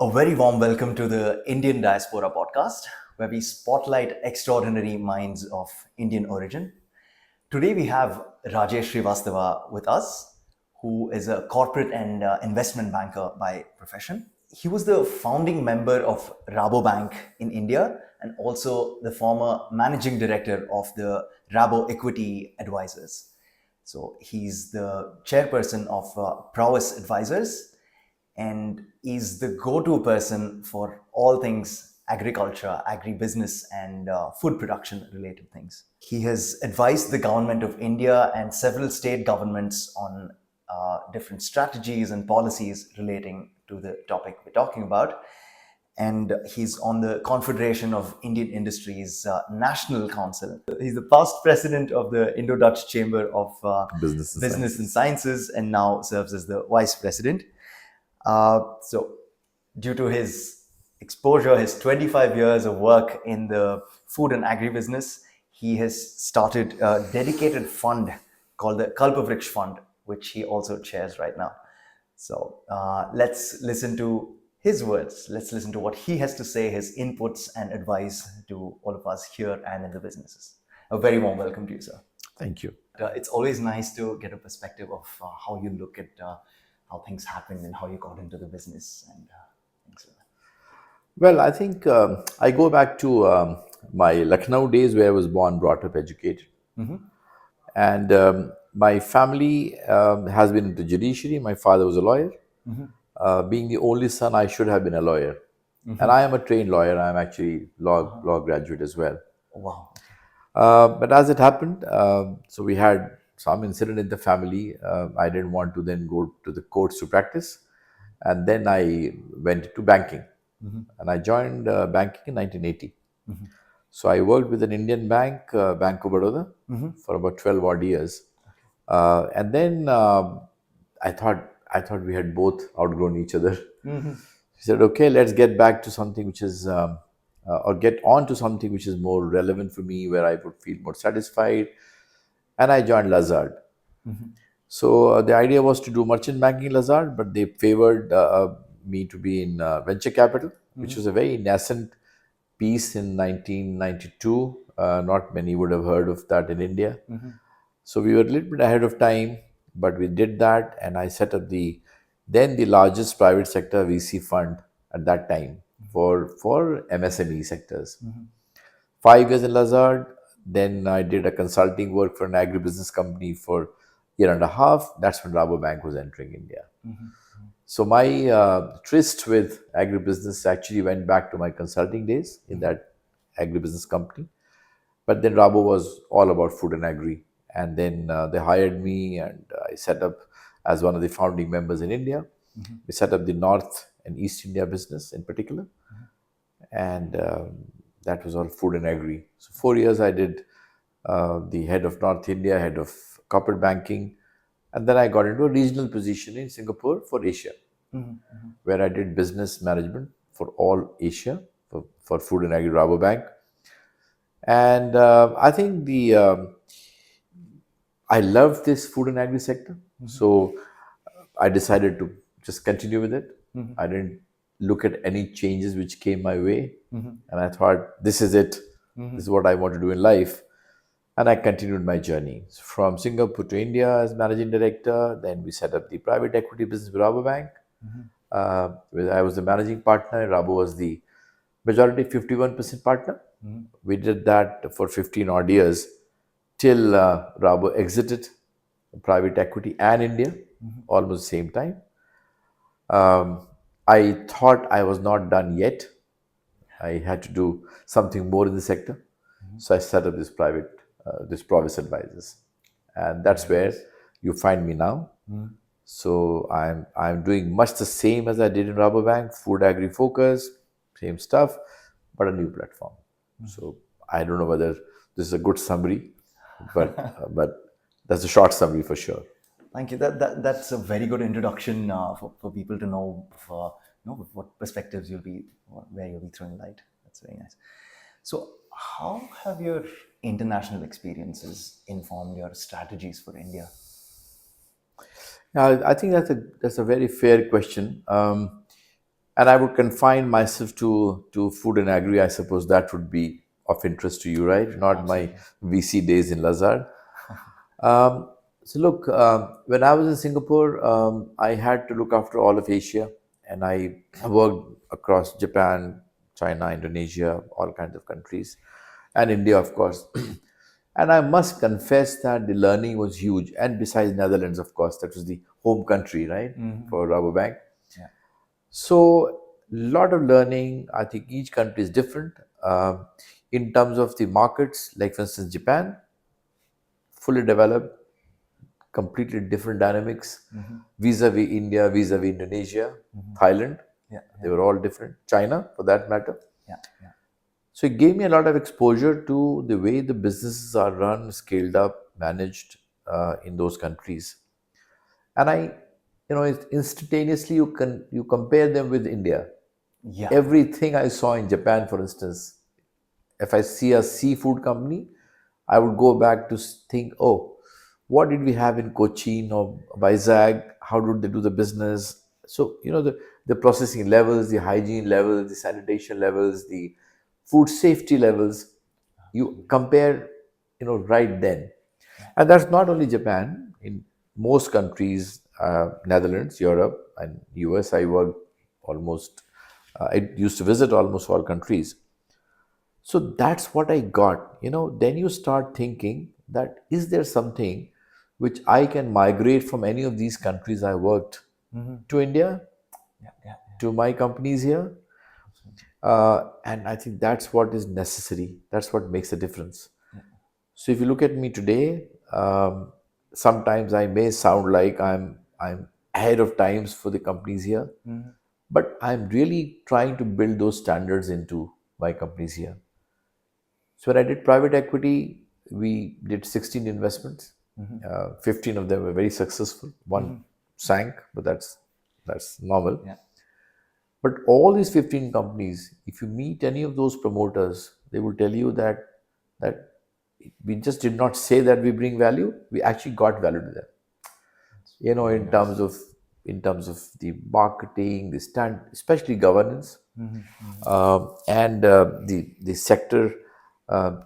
A very warm welcome to the Indian Diaspora podcast, where we spotlight extraordinary minds of Indian origin. Today we have Rajesh Srivastava with us, who is a corporate and investment banker by profession. He was the founding member of Rabobank in India and also the former managing director of the Rabo Equity Advisors. So he's the chairperson of Prowess Advisors and is the go-to person for all things agriculture, agribusiness, and food production related things. He has advised the government of India and several state governments on different strategies and policies relating to the topic we're talking about. And he's on the Confederation of Indian Industries National Council. He's the past president of the Indo-Dutch Chamber of Business and Sciences, and now serves as the vice president. So due to his exposure, his 25 years of work in the food and agribusiness, he has started a dedicated fund called the Kalpavriksh Fund, which he also chairs right now. So let's listen to his words. Let's listen to what he has to say, his inputs and advice to all of us here and in the businesses. A very warm welcome to you, sir. Thank you. It's always nice to get a perspective of how you look at how things happened and how you got into the business and things like that. Well, I think I go back to my Lucknow days where I was born, brought up, educated. And my family has been into judiciary. My father was a lawyer. Being the only son, I should have been a lawyer. And I am a trained lawyer. I am actually law graduate as well. Wow. But as it happened, so we had some incident in the family. I didn't want to then go to the courts to practice. And then I went to banking. And I joined banking in 1980. So I worked with an Indian bank, Bank of Baroda, for about 12 odd years. And then I thought we had both outgrown each other. He said, okay, let's get back to something which is, or get on to something which is more relevant for me, where I would feel more satisfied. And I joined Lazard. So the idea was to do merchant banking in Lazard, but they favored me to be in venture capital, which was a very nascent piece in 1992. Not many would have heard of that in India. So we were a little bit ahead of time, but we did that, and I set up the largest private sector VC fund at that time for MSME sectors. 5 years in Lazard, then I did a consulting work for an agribusiness company for a year and a half. That's when Rabobank was entering India. So my tryst with agribusiness actually went back to my consulting days in that agribusiness company. But then Rabo was all about food and agri. And then they hired me, and I set up as one of the founding members in India. We set up the North and East India business in particular. And that was all food and agri. So 4 years I did the head of North India, head of corporate banking. And then I got into a regional position in Singapore for Asia, where I did business management for all Asia, for food and agri Rabobank. And I think I loved this food and agri sector. So I decided to just continue with it. I didn't look at any changes which came my way. And I thought, this is it. This is what I want to do in life. And I continued my journey from Singapore to India as managing director. Then we set up the private equity business with Rabobank. Where I was the managing partner. Rabo was the majority 51% partner. We did that for 15 odd years till Rabo exited private equity and India almost the same time. I thought I was not done yet. I had to do something more in the sector. So I set up this Prowess Advisors. And that's where you find me now. So I'm doing much the same as I did in Rabobank, food agri focus, same stuff, but a new platform. So I don't know whether this is a good summary, but that's a short summary for sure. Thank you. That's a very good introduction for people to know what perspectives where you'll be throwing light. That's very nice. So how have your international experiences informed your strategies for India? I think that's a very fair question. And I would confine myself to food and agri. I suppose that would be of interest to you, right? Not my VC days in Lazard. So look, when I was in Singapore, I had to look after all of Asia, and I worked across Japan, China, Indonesia, all kinds of countries, and India, of course. And I must confess that the learning was huge. And besides Netherlands, of course, that was the home country, right, for Rabobank. Yeah. So, lot of learning. I think each country is different. In terms of the markets, like for instance, Japan, fully developed, completely different dynamics vis-a-vis India, vis-a-vis Indonesia, Thailand. Yeah. They were all different. China, for that matter. Yeah. Yeah. So it gave me a lot of exposure to the way the businesses are run, scaled up, managed in those countries. And it's instantaneously you compare them with India. Yeah. Everything I saw in Japan, for instance, if I see a seafood company, I would go back to think, oh, what did we have in Cochin or Vizag? How did they do the business? So, the processing levels, the hygiene levels, the sanitation levels, the food safety levels, you compare, right then. And that's not only Japan. In most countries, Netherlands, Europe, and US, I worked almost, I used to visit almost all countries. So that's what I got. Then you start thinking that is there something which I can migrate from any of these countries I worked to India, Yeah. Yeah. to my companies here? And I think that's what is necessary. That's what makes a difference. So if you look at me today, sometimes I may sound like I'm ahead of times for the companies here, but I'm really trying to build those standards into my companies here. So when I did private equity, we did 16 investments. 15 of them were very successful. One sank, but that's normal. Yeah. But all these 15 companies, if you meet any of those promoters, they will tell you that we just did not say that we bring value. We actually got value to them. In terms of the marketing, the stand, especially governance, and the sector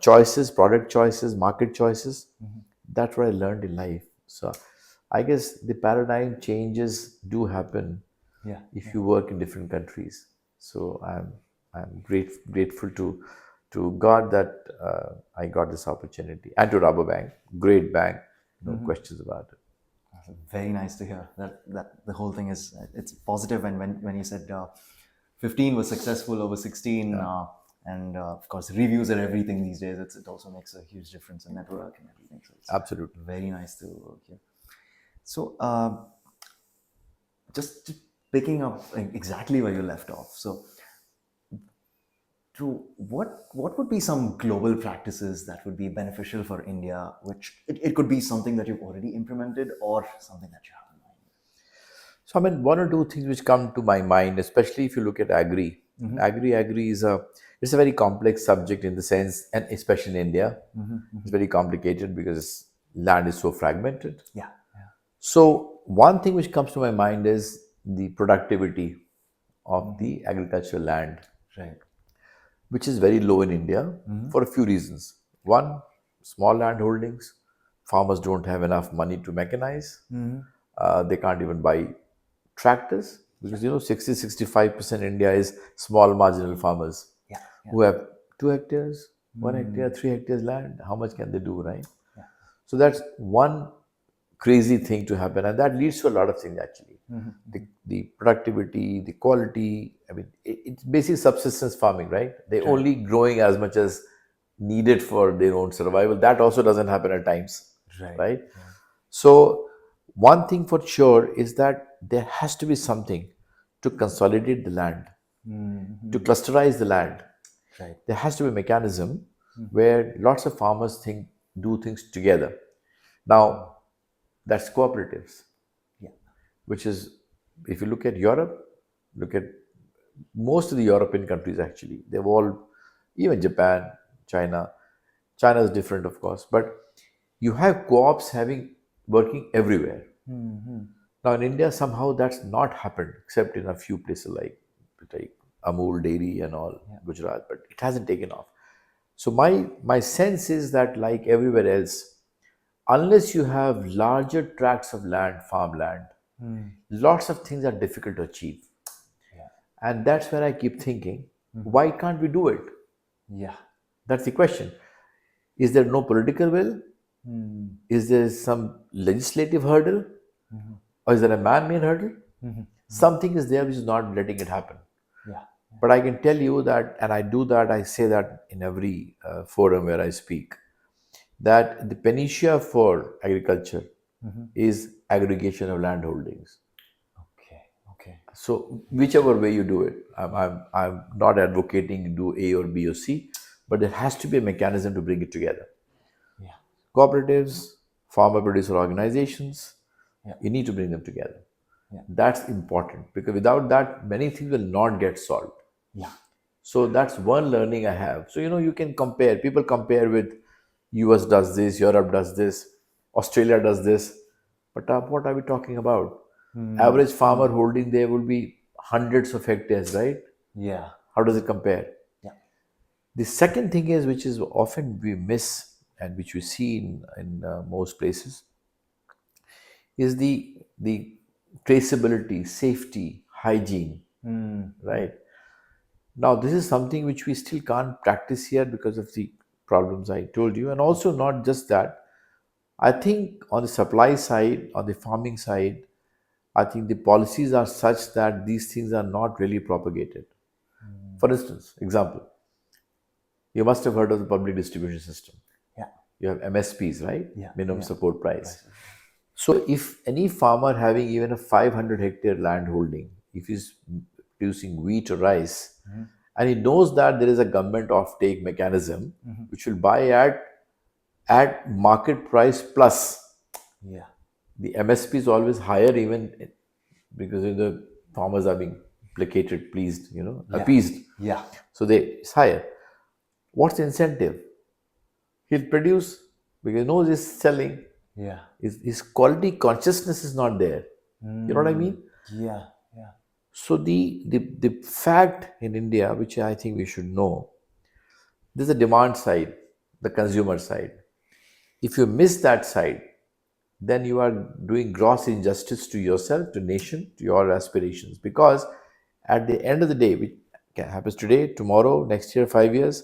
choices, product choices, market choices. That's what I learned in life. So I guess the paradigm changes do happen Yeah. if you work in different countries. So I'm grateful to God that I got this opportunity, and to Rabobank, great bank, no questions about it. Very nice to hear that the whole thing is it's positive. And when you said 15 was successful over 16, and of course reviews are everything these days. It also makes a huge difference in network and everything. So it's Absolutely. very nice to work here. So just picking up exactly where you left off. So to what would be some global practices that would be beneficial for India, which it could be something that you've already implemented or something that you have in mind? So, I mean, one or two things which come to my mind, especially if you look at agri. Agri is it's a very complex subject in the sense, and especially in India, it's very complicated because land is so fragmented. Yeah. So, one thing which comes to my mind is the productivity of the agricultural land, Right. which is very low in India for a few reasons. One, small land holdings. Farmers don't have enough money to mechanize. They can't even buy tractors because 60-65% India is small marginal farmers Yeah. who have 2 hectares, 1 hectare, 3 hectares land. How much can they do, right? Yeah. So that's one crazy thing to happen, and that leads to a lot of things actually. The productivity, the quality. I mean, it's basic subsistence farming, right? They're only growing as much as needed for their own survival. That also doesn't happen at times, Right. right? So, one thing for sure is that there has to be something to consolidate the land, to clusterize the land. Right. There has to be a mechanism where lots of farmers do things together. Now, that's cooperatives, Yeah. which is, if you look at Europe, look at most of the European countries actually, they've all, even Japan, China. China is different, of course, but you have co-ops working everywhere. Now in India, somehow that's not happened except in a few places like take Amul Dairy and all, Gujarat, but it hasn't taken off. So my sense is that, like everywhere else, unless you have larger tracts of land, farmland, lots of things are difficult to achieve. And that's where I keep thinking, why can't we do it? Yeah. That's the question. Is there no political will? Is there some legislative hurdle? Or is there a man-made hurdle? Something is there which is not letting it happen. Yeah. But I can tell you that, and I do that, I say that in every forum where I speak, that the panacea for agriculture is aggregation of land holdings. Okay. So whichever way you do it, I'm not advocating you do A or B or C, but there has to be a mechanism to bring it together. Yeah. Cooperatives, farmer producer organizations, Yeah. you need to bring them together. Yeah. That's important, because without that, many things will not get solved. Yeah. So that's one learning I have. So, you can compare. People compare with US does this, Europe does this, Australia does this. But what are we talking about? Average farmer holding there will be hundreds of hectares, right? Yeah. How does it compare? Yeah. The second thing is, which is often we miss and which we see in most places, is the traceability, safety, hygiene, right? Now, this is something which we still can't practice here because of the problems I told you. And also, not just that, I think on the supply side, on the farming side, I think the policies are such that these things are not really propagated. For instance, example, you must have heard of the public distribution system. Yeah. You have MSPs, right? Yeah. Minimum support price. So if any farmer having even a 500 hectare land holding, if he's producing wheat or rice, and he knows that there is a government offtake mechanism which will buy at market price plus, Yeah. the MSP is always higher, even because the farmers are being placated, pleased, appeased. Yeah. So it's higher. What's the incentive? He'll produce because he knows he's selling. Yeah. His quality consciousness is not there. You know what I mean? Yeah. Yeah. So the fact in India, which I think we should know, there's a demand side, the consumer side. If you miss that side, then you are doing gross injustice to yourself, to nation, to your aspirations. Because at the end of the day, which happens today, tomorrow, next year, 5 years,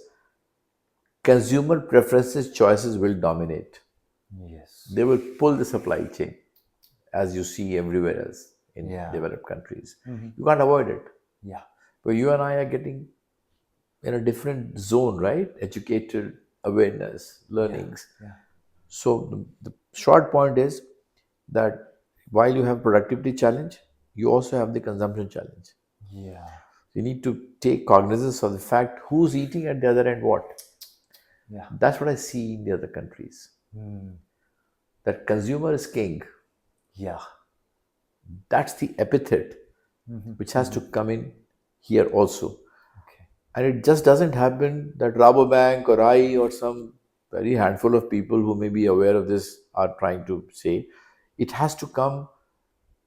consumer preferences, choices will dominate. Yes. They will pull the supply chain, as you see everywhere else in developed countries. You can't avoid it. Yeah. But you and I are getting in a different zone, right? Educated, awareness, learnings. Yeah. So the short point is that while you have productivity challenge, you also have the consumption challenge. Yeah. You need to take cognizance of the fact who's eating at the other end what. Yeah. That's what I see in the other countries. That consumer is king. Yeah. That's the epithet which has to come in here also. Okay. And it just doesn't happen that Rabobank or I or some very handful of people who may be aware of this are trying to say. It has to come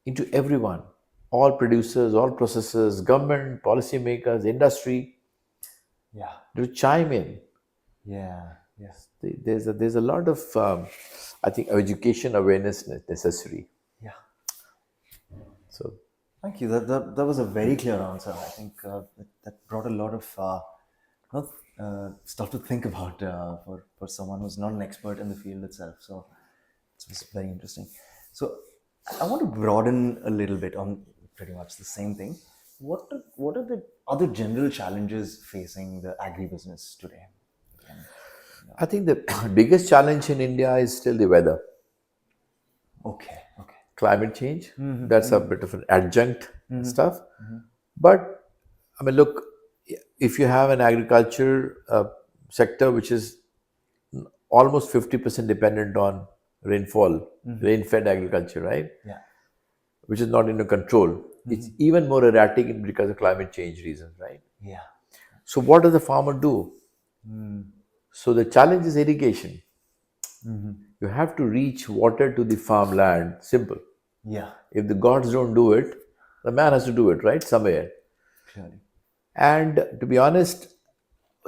into everyone, all producers, all processors, government, policymakers, industry, Yeah. to chime in. Yeah. Yes. There's a lot of I think education awareness necessary. Yeah. So Thank you. That was a very clear answer. I think that brought a lot of stuff to think about for someone who's not an expert in the field itself. So it was very interesting. So I want to broaden a little bit on pretty much the same thing. What are the other general challenges facing the agribusiness today? I think the biggest challenge in India is still the weather. Okay. Climate change. That's a bit of an adjunct stuff. But I mean, look, if you have an agriculture sector which is almost 50% dependent on rainfall, rain-fed agriculture, right? Yeah. Which is not in your control. It's even more erratic because of climate change reasons, right? Yeah. So what does the farmer do? So the challenge is irrigation. You have to reach water to the farmland. Simple. Yeah. If the gods don't do it, the man has to do it, right? Somewhere. Clearly. And to be honest,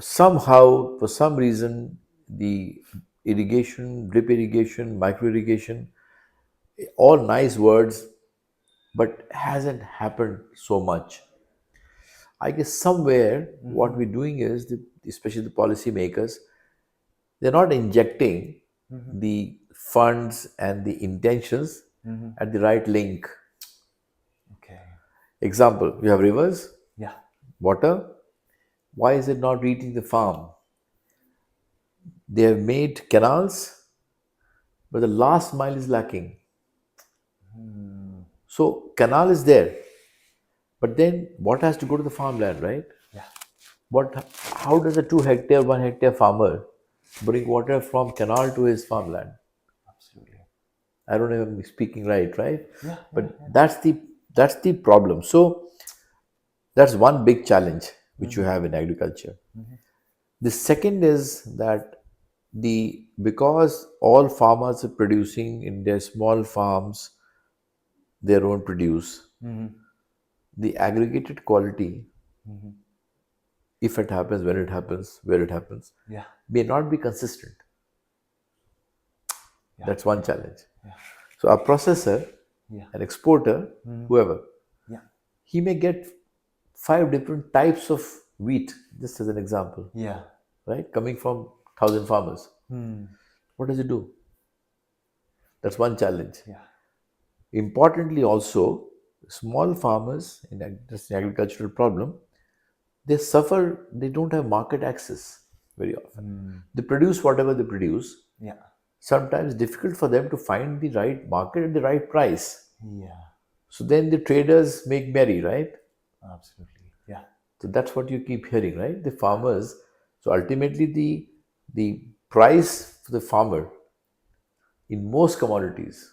somehow, for some reason, the irrigation, drip irrigation, micro irrigation, all nice words, but hasn't happened so much. I guess somewhere what we're doing is, especially the policymakers, they're not injecting the funds and the intentions at the right link. Okay. Example, you have rivers, Yeah. water. Why is it not reaching the farm? They have made canals, but the last mile is lacking. So canal is there, but then what has to go to the farmland, right? Yeah. What? How does a 2 hectare, 1 hectare farmer bring water from canal to his farmland? Absolutely. I don't know if I'm speaking right, right? Yeah. Yeah. But that's the problem. So that's one big challenge which you have in agriculture. The second is that the because all farmers are producing in their small farms their own produce, the aggregated quality, if it happens, when it happens, where it happens, Yeah. may not be consistent. Yeah. That's one challenge. Yeah. So a processor, Yeah. an exporter, whoever, Yeah. he may get 5 different types of wheat, just as an example, Yeah. right? Coming from 1,000 farmers. What does he do? That's one challenge. Yeah. Importantly, also, small farmers in just an agricultural problem, they suffer, they don't have market access very often. They produce whatever they produce. Yeah. Sometimes difficult for them to find the right market at the right price. Yeah. So then the traders make merry, right? Absolutely. Yeah. So that's what you keep hearing, right? The farmers. So ultimately, the price for the farmer in most commodities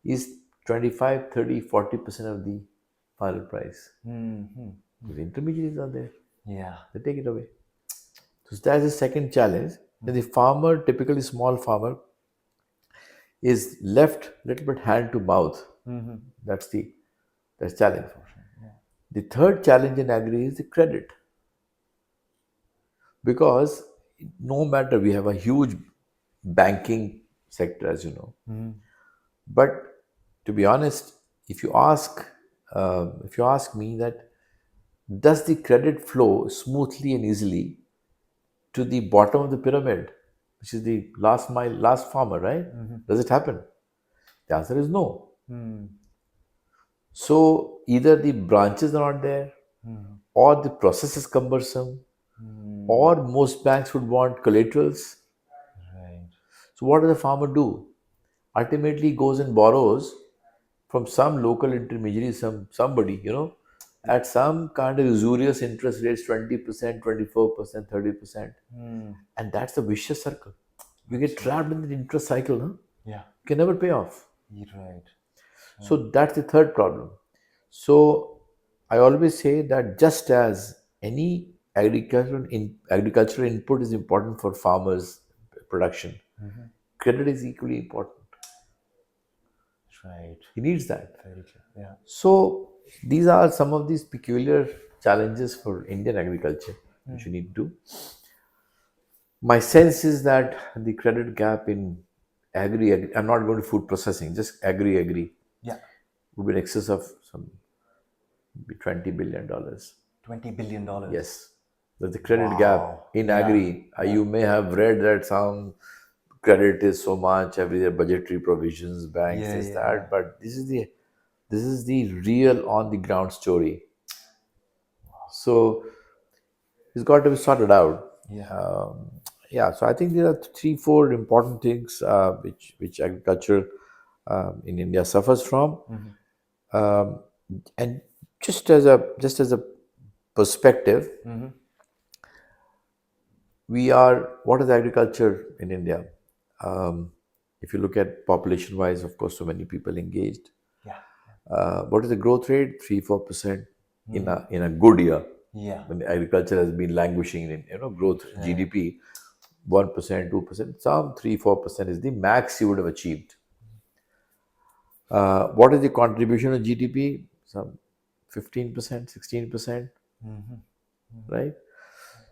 is 25, 30, 40% of the final price. The intermediaries are there. Yeah. They take it away. So that's the second challenge. Then the farmer, typically small farmer, is left little bit hand to mouth. That's challenge. The third challenge in agri is the credit, because no matter, we have a huge banking sector, as you know, but to be honest, if you ask me that, does the credit flow smoothly and easily to the bottom of the pyramid, which is the last mile, last farmer, right? Does it happen? The answer is no. So either the branches are not there, or the process is cumbersome, or most banks would want collaterals. Right. So what does the farmer do? Ultimately, he goes and borrows from some local intermediary, somebody, at some kind of usurious interest rates, 20%, 24%, 30%. And that's a vicious circle. You get trapped in the interest cycle, huh? Yeah. You can never pay off. Right. So that's the third problem. So I always say that just as any agricultural input is important for farmers' production, credit is equally important. Right. He needs that. Very true. Yeah. So these are some of these peculiar challenges for Indian agriculture which you need to do. My sense is that the credit gap in agri, I'm not going to food processing, just agri, Yeah. would be in excess of some be $20 billion. $20 billion. Yes, there's the credit gap Wow. in Yeah. agri. You may have read that some credit is so much, every year budgetary provisions, banks, Yeah. this, Yeah. Yeah. that. But this is the real on the ground story. So it's got to be sorted out. Yeah. Yeah, so I think there are three, four important things which agriculture in India suffers from. Um, and just as a perspective, what is agriculture in India? Um, if you look at population wise, of course, so many people engaged. Yeah. What is the growth rate? 3-4% in a good year. Yeah. When agriculture has been languishing in growth, GDP 1%, 2%, some 3-4% is the max you would have achieved. What is the contribution of GDP? Some 15%, 16%. right?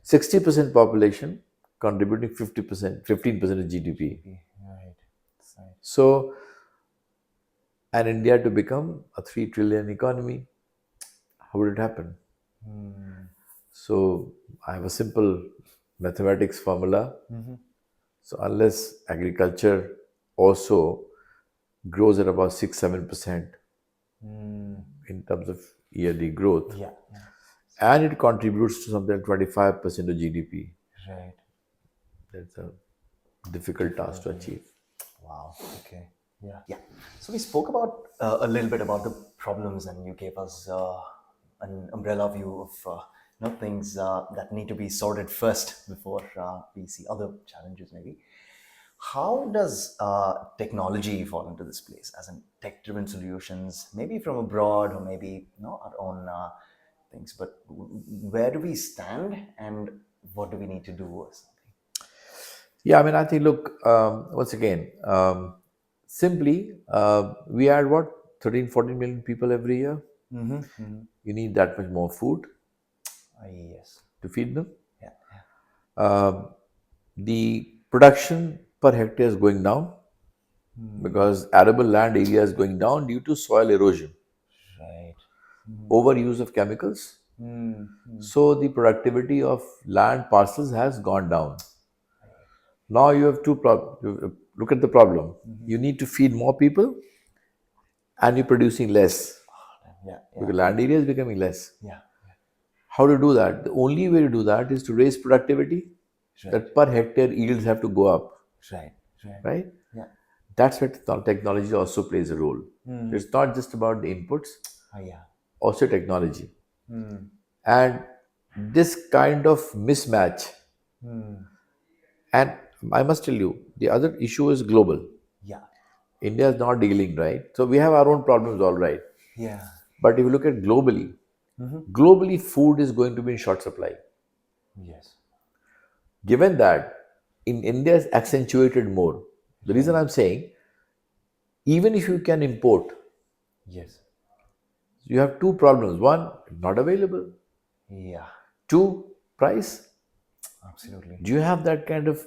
60% population contributing 50%, 15% of GDP. Right. Right. So, and India to become a 3 trillion economy, how would it happen? So, I have a simple mathematics formula. So, unless agriculture also grows at about 6-7% in terms of yearly growth, Yeah. Yeah. and it contributes to something like 25% of GDP, Right. that's a difficult task to achieve. Wow. Okay. Yeah. Yeah. So we spoke about a little bit about the problems, and you gave us an umbrella view of things that need to be sorted first before we see other challenges. Maybe. How does technology fall into this place, as in tech-driven solutions, maybe from abroad or maybe our own things? But where do we stand, and what do we need to do or something? Yeah, I mean, I think, look, once again, simply, we add what, 13, 14 million people every year. You need that much more food Yes. to feed them. Yeah. The production per hectare is going down because arable land area is going down due to soil erosion, Right. overuse of chemicals. So the productivity of land parcels has gone down. Now you have two problems. Look at the problem. You need to feed more people and you're producing less Yeah. because land area is becoming less. Yeah. How to do that? The only way to do that is to raise productivity. Right. That per hectare yields have to go up, Right. Right. right? Yeah. That's where technology also plays a role. It's not just about the inputs, Oh, yeah. also technology. And this kind of mismatch, and I must tell you, the other issue is global. Yeah. India is not dealing, right? So we have our own problems, all right. Yeah. But if you look at globally, globally food is going to be in short supply. Yes. Given that in India is accentuated more. The reason I'm saying, even if you can import, Yes. you have two problems. One, not available. Yeah. Two, price. Absolutely. Do you have that kind of,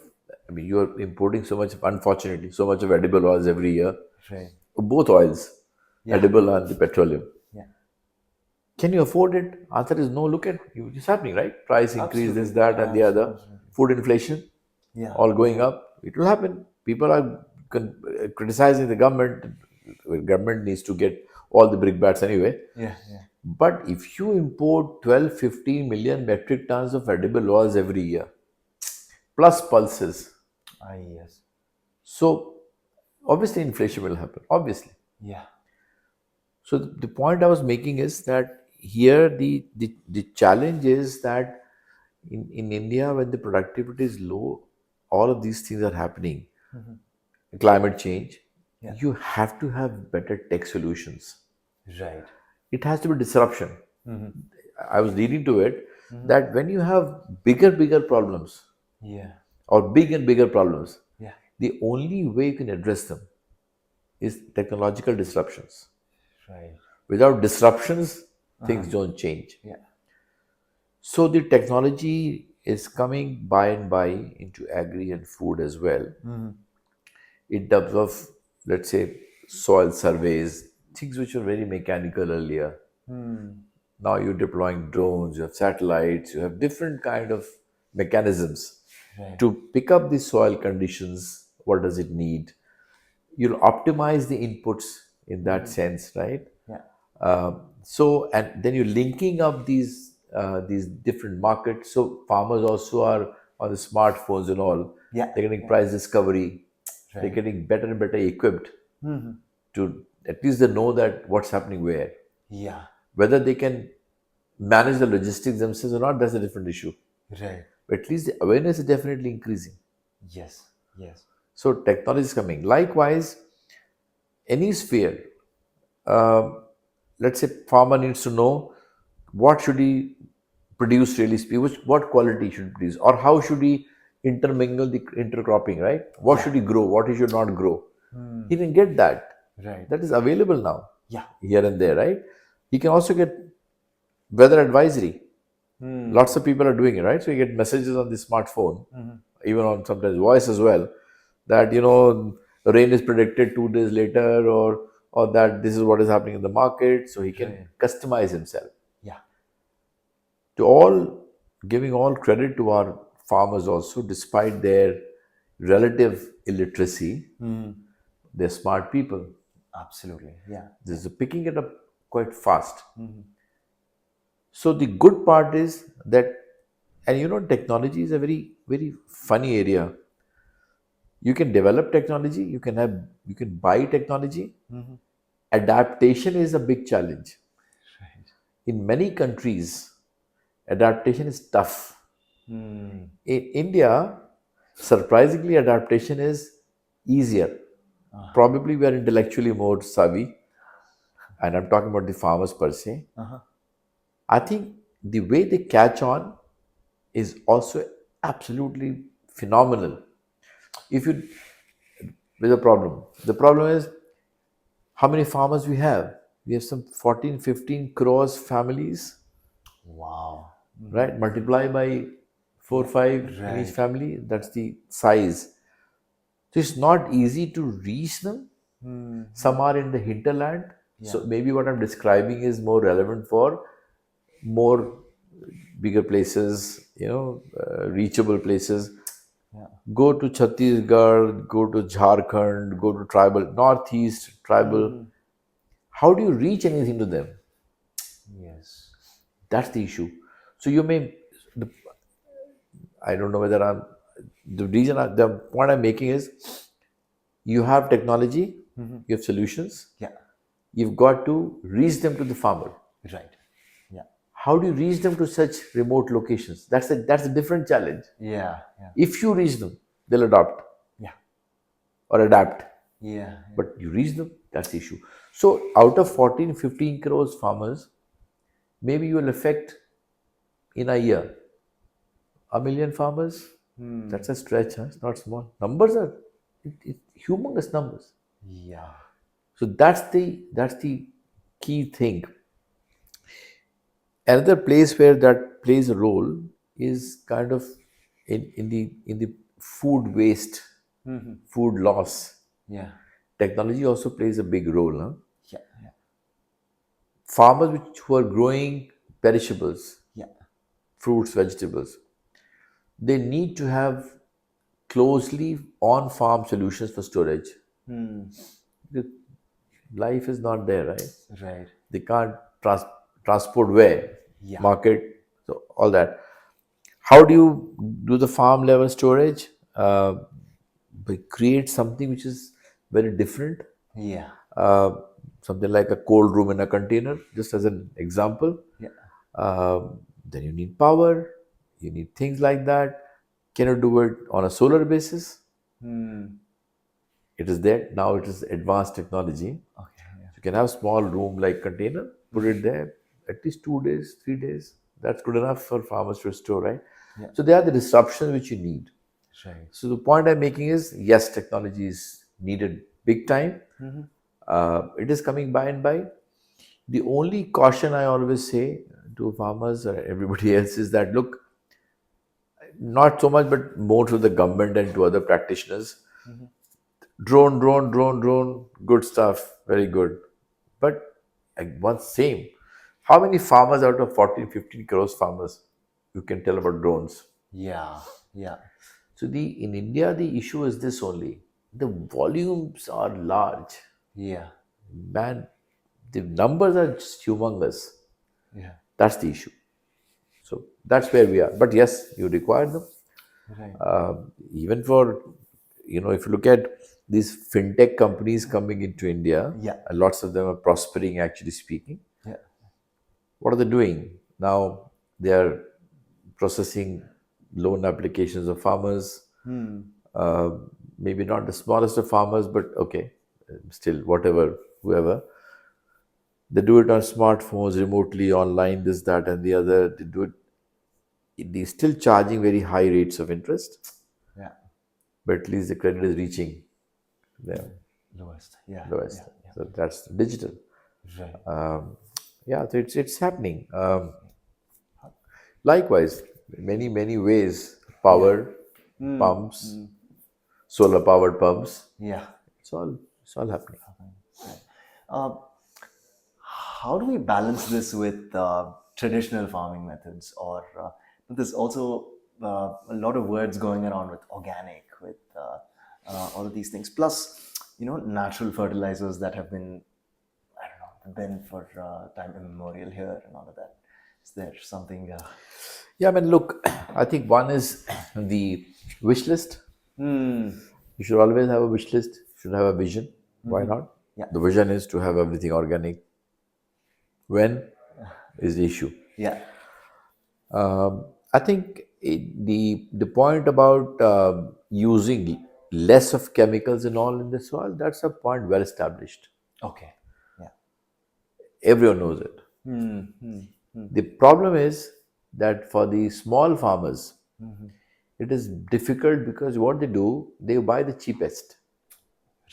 I mean, you are importing so much, unfortunately, so much of edible oils every year. Right. Both oils, Yeah. edible and the petroleum. Yeah. Can you afford it? Answer is no. Look at it's happening, right? Price increase, this, Absolutely. that, and the other. Absolutely. Food inflation, Yeah. all going up. It will happen. People are criticizing the government. Government needs to get all the brickbats anyway. Yeah. Yeah. But if you import 12, 15 million metric tons of edible oils every year, plus pulses, Yes. so obviously inflation will happen. Obviously. Yeah. So the point I was making is that here the challenge is that in India, when the productivity is low, all of these things are happening. Climate change, Yeah. you have to have better tech solutions. Right. It has to be disruption. I was leading to it that when you have bigger problems Yeah. or big and bigger problems, Yeah. the only way you can address them is technological disruptions. Right. Without disruptions, things don't change. Yeah. So the technology is coming by and by into agri and food as well. In terms of, let's say, soil surveys, things which were very mechanical earlier. Now you're deploying drones, you have satellites, you have different kind of mechanisms to pick up the soil conditions. What does it need? You'll optimize the inputs in that sense, right? Yeah. So, and then you're linking up these different markets. So farmers also are on the smartphones and all. Yeah. They're getting price discovery. They're Right. getting better and better equipped to at least they know that what's happening where. Yeah. Whether they can manage the logistics themselves or not, that's a different issue. Right. But at least the awareness is definitely increasing. Yes. Yes. So technology is coming. Likewise, any sphere, uh, let's say farmer needs to know what should he produce really what quality should he produce or how should he intermingle the intercropping, right? What should he grow, what he should not grow. He can get that. Right. That is available now Yeah. here and there, right? He can also get weather advisory. Lots of people are doing it, right? So you get messages on the smartphone, even on sometimes voice as well, that rain is predicted 2 days later, or that this is what is happening in the market, so he can customize himself. Yeah. To all, giving all credit to our farmers also, despite their relative illiteracy, they're smart people. Absolutely. Yeah. This is picking it up quite fast. So the good part is that, and technology is a very, very funny area. You can develop technology, you can buy technology. Adaptation is a big challenge. Right. In many countries, adaptation is tough. In India, surprisingly, adaptation is easier. Probably we are intellectually more savvy, and I'm talking about the farmers per se. I think the way they catch on is also absolutely phenomenal. If you With a problem, the problem is how many farmers we have. We have some 14, 15 crores families, Wow. right? Multiply by 4, 5 in each Right. family. That's the size. So it's not easy to reach them. Some are in the hinterland. So maybe what I'm describing is more relevant for more bigger places, reachable places. Go to Chhattisgarh, go to Jharkhand, go to tribal, northeast tribal. How do you reach anything to them? Yes. That's the issue. So the, I don't know whether the point I'm making is you have technology, you have solutions, Yeah. you've got to reach them to the farmer. Right. Yeah. How do you reach them to such remote locations? That's a different challenge. Yeah. Yeah. If you reach them, they'll adopt Yeah. or adapt. Yeah. But you reach them, that's the issue. So out of 14, 15 crores farmers, maybe you will affect in a year 1 million farmers. That's a stretch, huh? It's not small. Numbers are humongous numbers. Yeah. So that's the key thing. Another place where that plays a role is kind of in the food waste, food loss. Yeah. Technology also plays a big role. Huh? Yeah. Yeah. Farmers who are growing perishables, Yeah. fruits, vegetables, they need to have closely on-farm solutions for storage. Because life is not there, right? Right. They can't transport where, Yeah. market, so all that. How do you do the farm level storage? By create something which is very different. Yeah. Uh, Something like a cold room in a container, just as an example. Yeah. Then you need power, you need things like that. Can you do it on a solar basis? It is there now. It is advanced technology. Okay. Yeah. You can have small room like container, put it there at least 2 days, 3 days. That's good enough for farmers to store, right? Yeah. So they are the disruptions which you need. Right. So the point I'm making is, yes, technology is needed big time. It is coming by and by. The only caution I always say to farmers or everybody else is that, look, not so much, but more to the government and to other practitioners. Drone, good stuff, very good. But one same. How many farmers out of 14, 15 crores farmers you can tell about drones? Yeah. Yeah. So in India, the issue is this only. The volumes are large. Yeah. Man, the numbers are just humongous. Yeah. That's the issue. So that's where we are. But yes, you require them. Right. Even for, if you look at these fintech companies coming into India, Yeah. lots of them are prospering, actually speaking. Yeah. What are they doing? Now they are processing loan applications of farmers. Uh, Maybe not the smallest of farmers, but okay, still, whatever, whoever. They do it on smartphones, remotely, online, this, that, and the other. They do it. They're still charging very high rates of interest, Yeah. but at least the credit is reaching them Lowest. Yeah. lowest. Yeah. Yeah. So that's digital. Right. Yeah, so it's happening. Likewise, many ways, power, pumps, solar powered pumps. Yeah. It's all happening. Uh, how do we balance this with traditional farming methods? Or there's also a lot of words going around with organic, with all of these things. Plus, natural fertilizers that have been, I don't know, been for time immemorial here and all of that. Is there something? Yeah, I mean, look, I think one is the wish list. You should always have a wish list. You should have a vision. Why not? Yeah. The vision is to have everything organic. When is the issue? Yeah. I think the point about using less of chemicals and all in the soil, that's a point well established. Okay. Yeah. Everyone knows it. The problem is that for the small farmers, it is difficult because what they do, they buy the cheapest.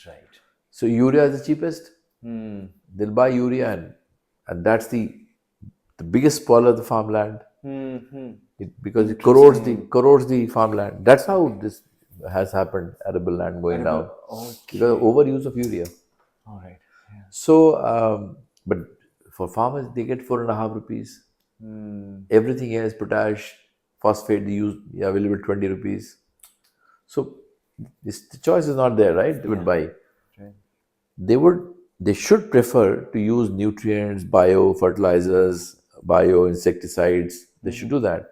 Right. So urea is the cheapest. They'll buy urea, and that's the biggest spoiler of the farmland. Because it corrodes the farmland. That's how this has happened. Arable land going down Okay. because of overuse of urea. All right. Yeah. So, but for farmers, they get 4.5 rupees. Everything else, potash, phosphate, they use available 20 rupees. So the choice is not there, right? They would buy. Right. They should prefer to use nutrients, bio fertilizers, bio insecticides. They should do that.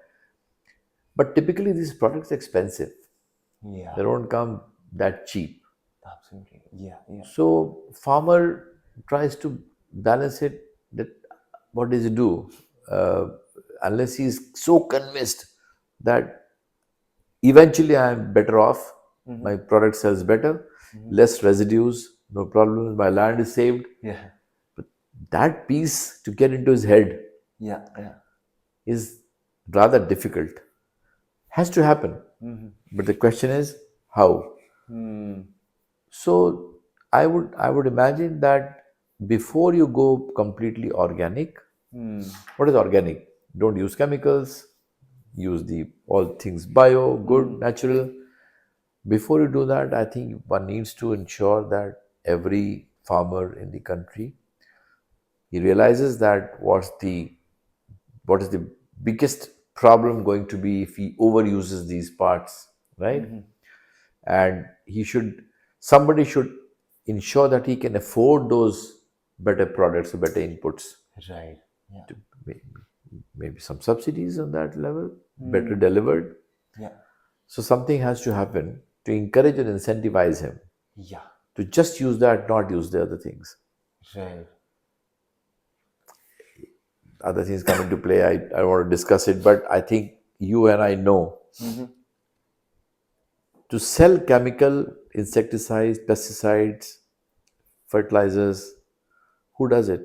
But typically, these products are expensive. Yeah. They don't come that cheap. Absolutely. Yeah. Yeah. So farmer tries to balance it. That what does he do? Unless he's so convinced that eventually I am better off, my product sells better, less residues, no problems, my land is saved. Yeah. But that piece to get into his head Yeah. Yeah. is rather difficult. Has to happen. But the question is how. So I would imagine that before you go completely organic, what is organic? Don't use chemicals, use the all things bio, good, natural. Before you do that, I think one needs to ensure that every farmer in the country he realizes that what is the biggest problem going to be if he overuses these parts, right? And somebody should ensure that he can afford those better products or better inputs. Right. Yeah. Maybe some subsidies on that level, better delivered. Yeah. So something has to happen to encourage and incentivize him Yeah. to just use that, not use the other things. Right. Other things come into play. I want to discuss it, but I think you and I know to sell chemical insecticides, pesticides, fertilizers, who does it?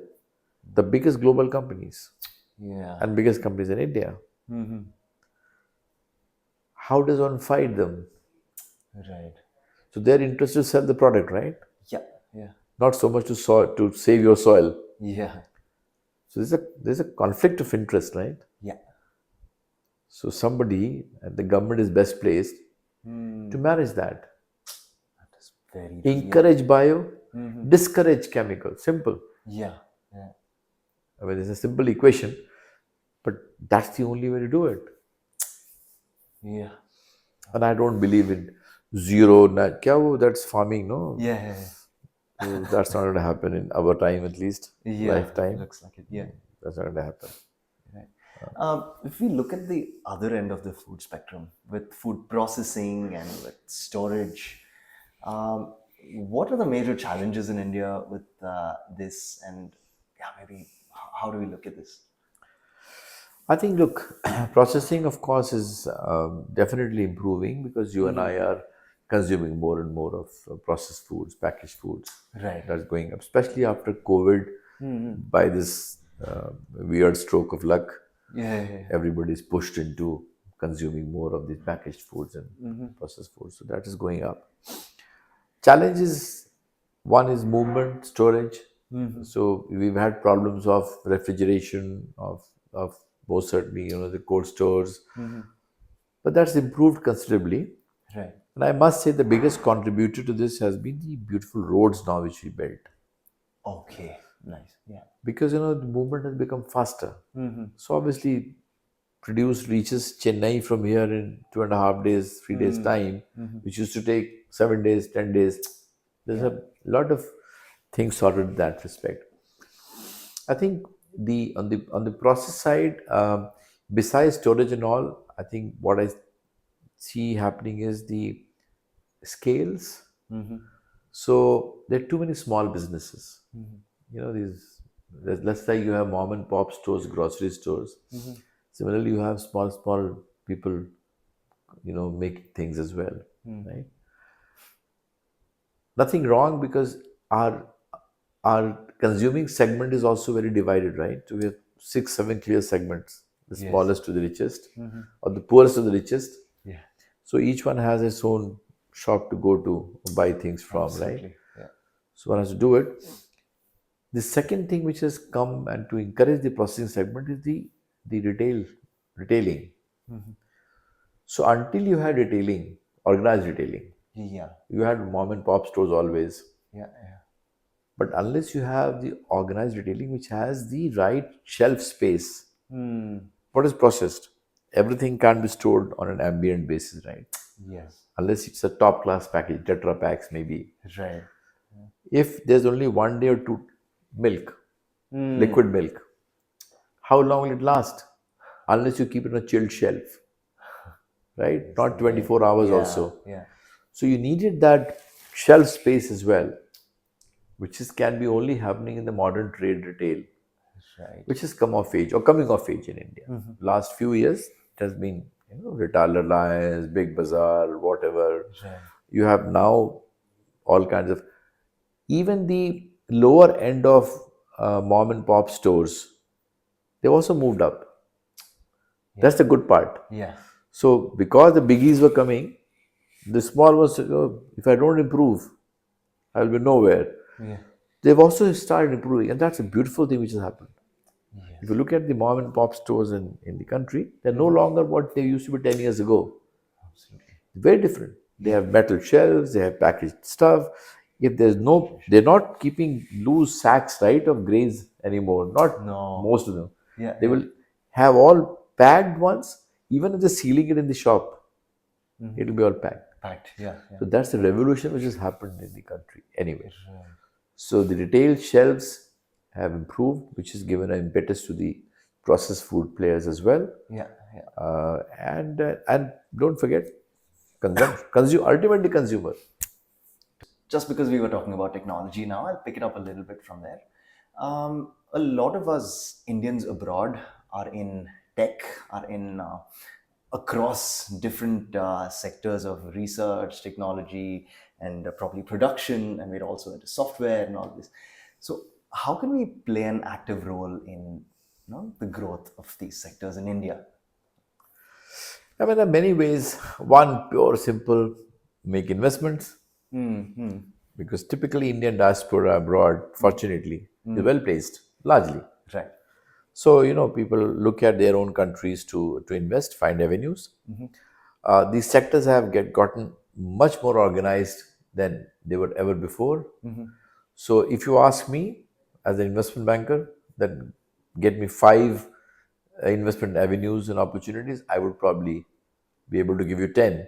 The biggest global companies Yeah. and biggest companies in India. How does one fight them? Right. So they're interested to sell the product, right? Yeah. Yeah. Not so much to save your soil. Yeah. So there's a conflict of interest, right? Yeah. So somebody at the government is best placed to manage that. That is very. Encourage bio, discourage chemical. Simple. Yeah. Yeah. I mean, it's a simple equation, but that's the only way to do it. Yeah. And I don't believe in zero. That's farming, no? Yeah. Yeah. So that's not going to happen in our time, at least. Yeah. Lifetime. Looks like it. Yeah. That's not going to happen. Right. If we look at the other end of the food spectrum with food processing and with storage, what are the major challenges in India with this? And yeah, maybe how do we look at this? I think, look, processing, of course, is definitely improving because you and I are consuming more and more of processed foods, packaged foods. Right. That's going up, especially after COVID. By this weird stroke of luck, Yeah. Yeah. everybody's pushed into consuming more of these packaged foods and processed foods. So that is going up. Challenges, one is movement, storage. So we've had problems of refrigeration, of most certainly, the cold stores. Mm-hmm. But that's improved considerably. Right. And I must say the biggest contributor to this has been the beautiful roads now which we built. Okay. Nice. Yeah. Because, the movement has become faster. Mm-hmm. So obviously, produce reaches Chennai from here in 2.5 days, 3 days time, Mm-hmm. which used to take 7 days, 10 days. There's Yeah. a lot of things sorted in that respect. I think the process side, besides storage and all, I think what I see happening is the scales. Mm-hmm. So there are too many small businesses. Mm-hmm. These, let's say you have mom and pop stores, grocery stores. Mm-hmm. Similarly, you have small people, making things as well, Mm-hmm. right? Nothing wrong because our our consuming segment is also very divided, right? So we have 6, 7 clear segments: the Yes. smallest to the richest, Mm-hmm. or the poorest to the richest. Yeah. So each one has its own shop to go to buy things from, right? Absolutely. Yeah. So one has to do it. The second thing which has come and to encourage the processing segment is the retailing. Mm-hmm. So until you had retailing, organized retailing, Yeah. you had mom and pop stores always. Yeah. Yeah. But unless you have the organized retailing which has the right shelf space, Mm. what is processed? Everything can't be stored on an ambient basis, right? Yes. Unless it's a top class package, Tetra packs maybe. Right. If there's only 1 day or two milk, Mm. liquid milk, how long will it last? Unless you keep it on a chilled shelf, right? Yes. Not Right. 24 hours Yeah. also. Yeah. So you needed that shelf space as well, which can be only happening in the modern trade retail, Right. which has come of age or coming of age in India. Mm-hmm. Last few years, it has been, Retail Alliance, Big Bazaar, whatever. Right. You have now all kinds of, even the lower end of mom and pop stores, they've also moved up. Yeah. That's the good part. Yeah. So because the biggies were coming, the small ones said, oh, if I don't improve, I'll be nowhere. Yeah. They've also started improving, and that's a beautiful thing which has happened. If you Yes. look at the mom and pop stores in the country, they're no Mm-hmm. longer what they used to be 10 years ago. Absolutely. Very different. They Yeah. have metal shelves, they have packaged stuff. If there's no, they're not keeping loose sacks, right, of grains anymore. Not No. most of them. Yeah. They Yeah. will have all packed ones, even if they're sealing it in the shop, Mm-hmm. it'll be all packed. Packed. Yeah. Yeah. So that's the revolution which has happened in the country. Anyway, Right. so the retail shelves have improved, which has given an impetus to the processed food players as well. Yeah. Yeah. And don't forget, ultimately consumer. Just because we were talking about technology now, I'll pick it up a little bit from there. A lot of us Indians abroad are in tech, are in across different sectors of research, technology, and probably production, and we're also into software and all this. So, how can we play an active role in the growth of these sectors in India? I mean, there are many ways. One, pure, simple, make investments, Hmm. because typically Indian diaspora abroad, fortunately, is well placed, largely. Right. So, people look at their own countries to invest, find avenues. These sectors have gotten much more organized than they were ever before. So, if you ask me as an investment banker, that get me five investment avenues and opportunities, I would probably be able to give you 10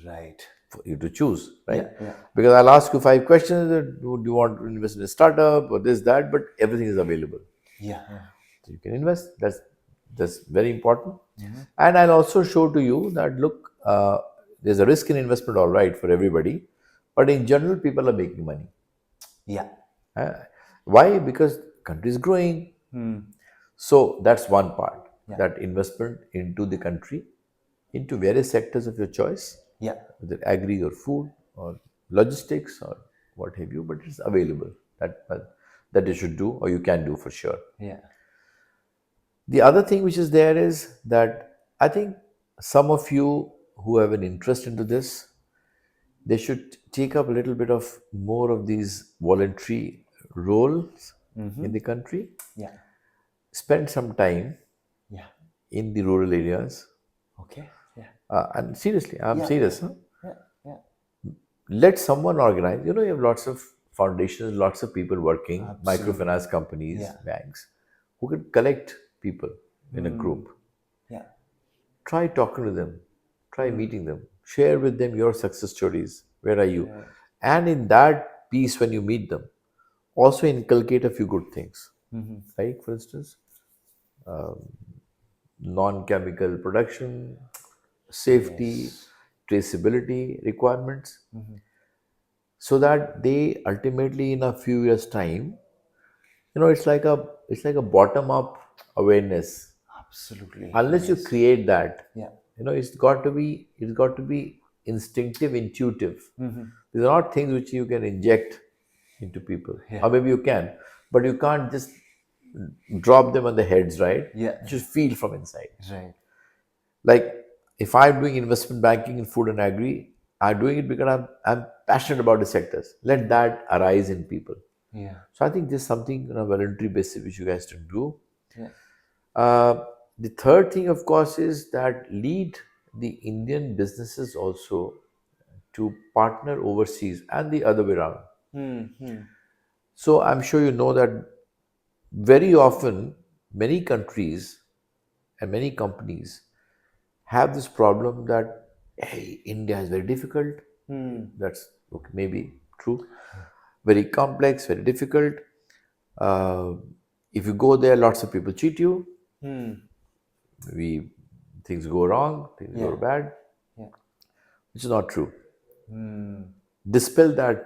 Right. for you to choose, right? Yeah. Yeah. Because I'll ask you five questions. Do you want to invest in a startup or this, that? But everything is available. Yeah. Yeah. So you can invest. That's very important. And I'll also show to you that look, there's a risk in investment, all right, for everybody, but in general, people are making money. Yeah. Uh, why? Because country is growing. So that's one part. Yeah. That investment into the country, into various sectors of your choice, Yeah. whether agri or food or logistics or what have you, but it's available. That you should do or you can do for sure. Yeah. The other thing which is there is that I think some of you who have an interest into this, they should take up a little bit of more of these voluntary roles in the country. Yeah. Spend some time in the rural areas. Okay. Yeah. And seriously, I'm Yeah. serious. Yeah. Huh? Yeah. Yeah. Let someone organize. You have lots of foundations, lots of people working, Absolutely. microfinance companies, Yeah. banks, who can collect people in a Hmm. group. Yeah. Try talking to them, try meeting them, share with them your success stories. Where are you? Right. And in that piece, when you meet them, also inculcate a few good things. Like, for instance, non chemical production, safety, Yes. traceability requirements, so that they ultimately, in a few years' time, it's like a bottom up awareness. Absolutely. Unless you Yes. create that, Yeah. it's got to be instinctive, intuitive. These are not things which you can inject into people, Yeah. or maybe you can, but you can't just drop them on the heads, right? Yeah. You should feel from inside. Right. Like, if I'm doing investment banking in food and agri, I'm doing it because I'm passionate about the sectors. Let that arise in people. Yeah. So I think this is something on a voluntary basis which you guys can do. Yeah. The third thing, of course, is that lead the Indian businesses also to partner overseas and the other way around. So I'm sure you know that very often many countries and many companies have this problem that, hey, India is very difficult. That's okay, maybe true. Very complex, very difficult. Uh, if you go there, lots of people cheat you. We Things go wrong, things go Yeah. bad, Yeah. which is not true. Dispel that,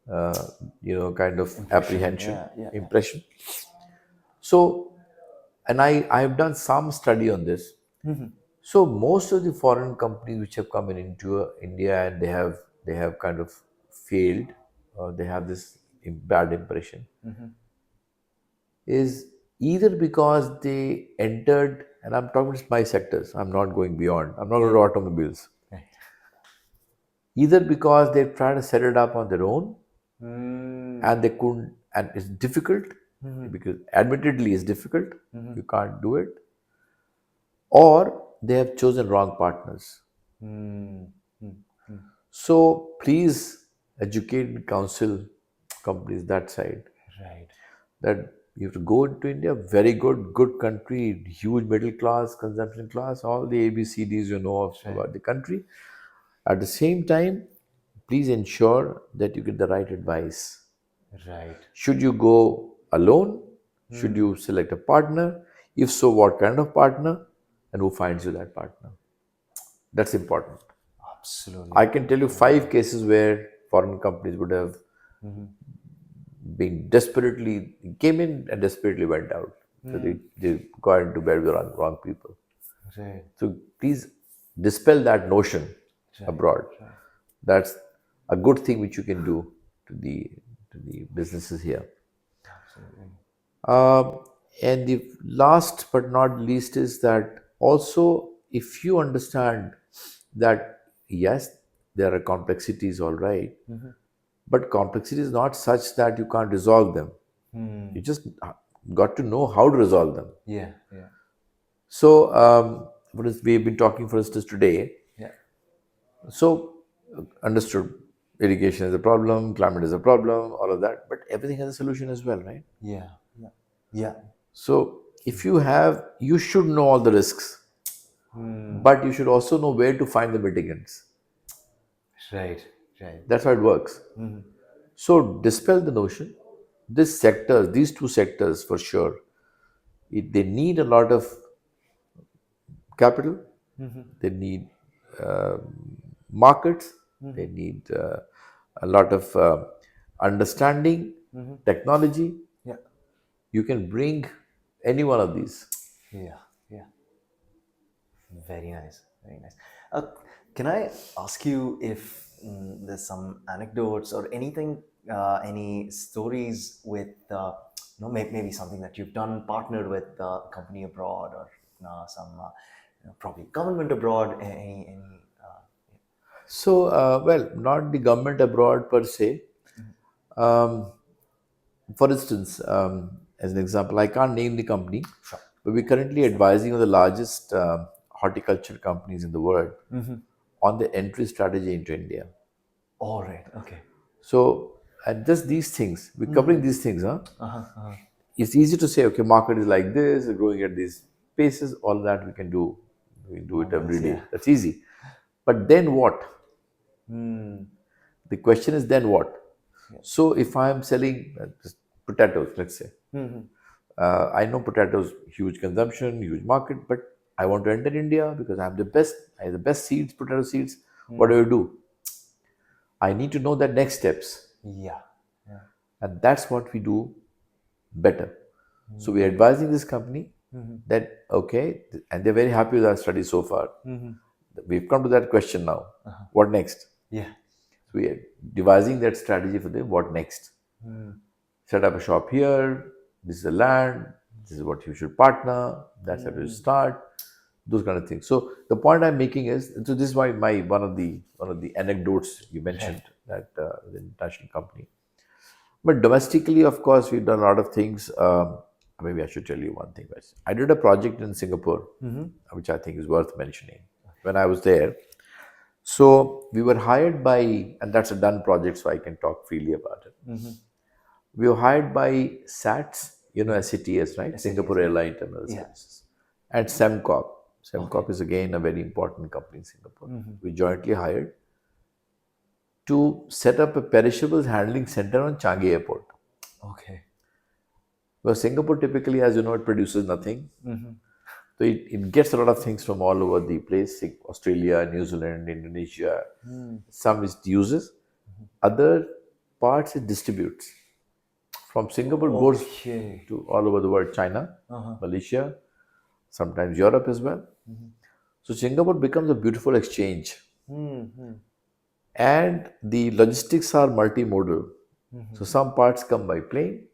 kind of Impression. apprehension, Yeah. Yeah. Yeah. impression. So, and I've done some study on this. So most of the foreign companies which have come into India, and they have kind of failed, or they have this bad impression, is either because they entered, and I'm talking about my sectors, I'm not going beyond, I'm not going to automobiles, Right. either because they try to set it up on their own Mm. and they couldn't, and it's difficult, because admittedly it's difficult, you can't do it, or they have chosen wrong partners. Mm. Mm. Mm. So please educate and counsel companies that side, Right. that you have to go into India, very good country, huge middle class, consumption class, all the ABCDs Right. about the country. At the same time, please ensure that you get the right advice. Right. Should you go alone? Should you select a partner? If so, what kind of partner? And who finds you that partner? That's important. I Absolutely. can tell you 5 cases where foreign companies would have been desperately came in and desperately went out. So they got into bed with the wrong people. Right. So please dispel that notion Right. abroad. Right. That's a good thing which you can do to the businesses here. Absolutely. Um, and the last but not least is that also, if you understand that yes, there are complexities, all right, but complexity is not such that you can't resolve them. You just got to know how to resolve them. Yeah. Yeah. So, we've been talking, for instance, today. Yeah. So, understood, irrigation is a problem, climate is a problem, all of that, but everything has a solution as well, right? Yeah. Yeah. Yeah. So, if you should know all the risks, but you should also know where to find the mitigants. Right. Right. That's how it works. So, dispel the notion. These two sectors for sure, they need a lot of capital, they need uh, markets, they need a lot of understanding, technology. Yeah. You can bring any one of these. Yeah. Yeah. Very nice. Very nice. Uh, can I ask you if there's some anecdotes or anything, any stories with, maybe something that you've done, partnered with a company abroad, or some probably government abroad, any So, well, not the government abroad per se. Um, for instance, as an example, I can't name the company, Sure. But we're currently advising on the largest horticulture companies in the world on the entry strategy into India. All right. Okay. So, and just these things, we're covering these things, huh? It's easy to say, okay, market is like this, growing at these paces, all that we can do. We do it every day. yeah. That's easy. But then what? The question is then what? So if I'm selling just potatoes, let's say, I know potatoes, huge consumption, huge market, but I want to enter India because I'm the best. I have the best seeds, potato seeds. What do? I need to know the next steps, Yeah. and that's what we do better. So we're advising this company that okay, and they're very happy with our study so far. We've come to that question now. What next? Yeah. So we are devising that strategy for them. What next? Set up a shop here. This is the land. This is what you should partner. That's how you start. Those kind of things. So the point I'm making is, so this is why my one of the anecdotes you mentioned that the international company. But domestically, of course, we've done a lot of things. Maybe I should tell you one thing. I did a project in Singapore, which I think is worth mentioning. When I was there, so we were hired by, and that's a done project, so I can talk freely about it. We were hired by SATS, SCTS, right? Singapore Airline Terminal Services, and Semcorp. Semcorp is again a very important company in Singapore. We jointly hired to set up a perishables handling center on Changi Airport. Okay. Well, Singapore typically, as you know, it produces nothing. So it gets a lot of things from all over the place, like Australia, New Zealand, Indonesia. Some it uses, other parts it distributes. From Singapore goes to all over the world, China, Malaysia, sometimes Europe as well. So Singapore becomes a beautiful exchange. And the logistics are multimodal. So some parts come by plane,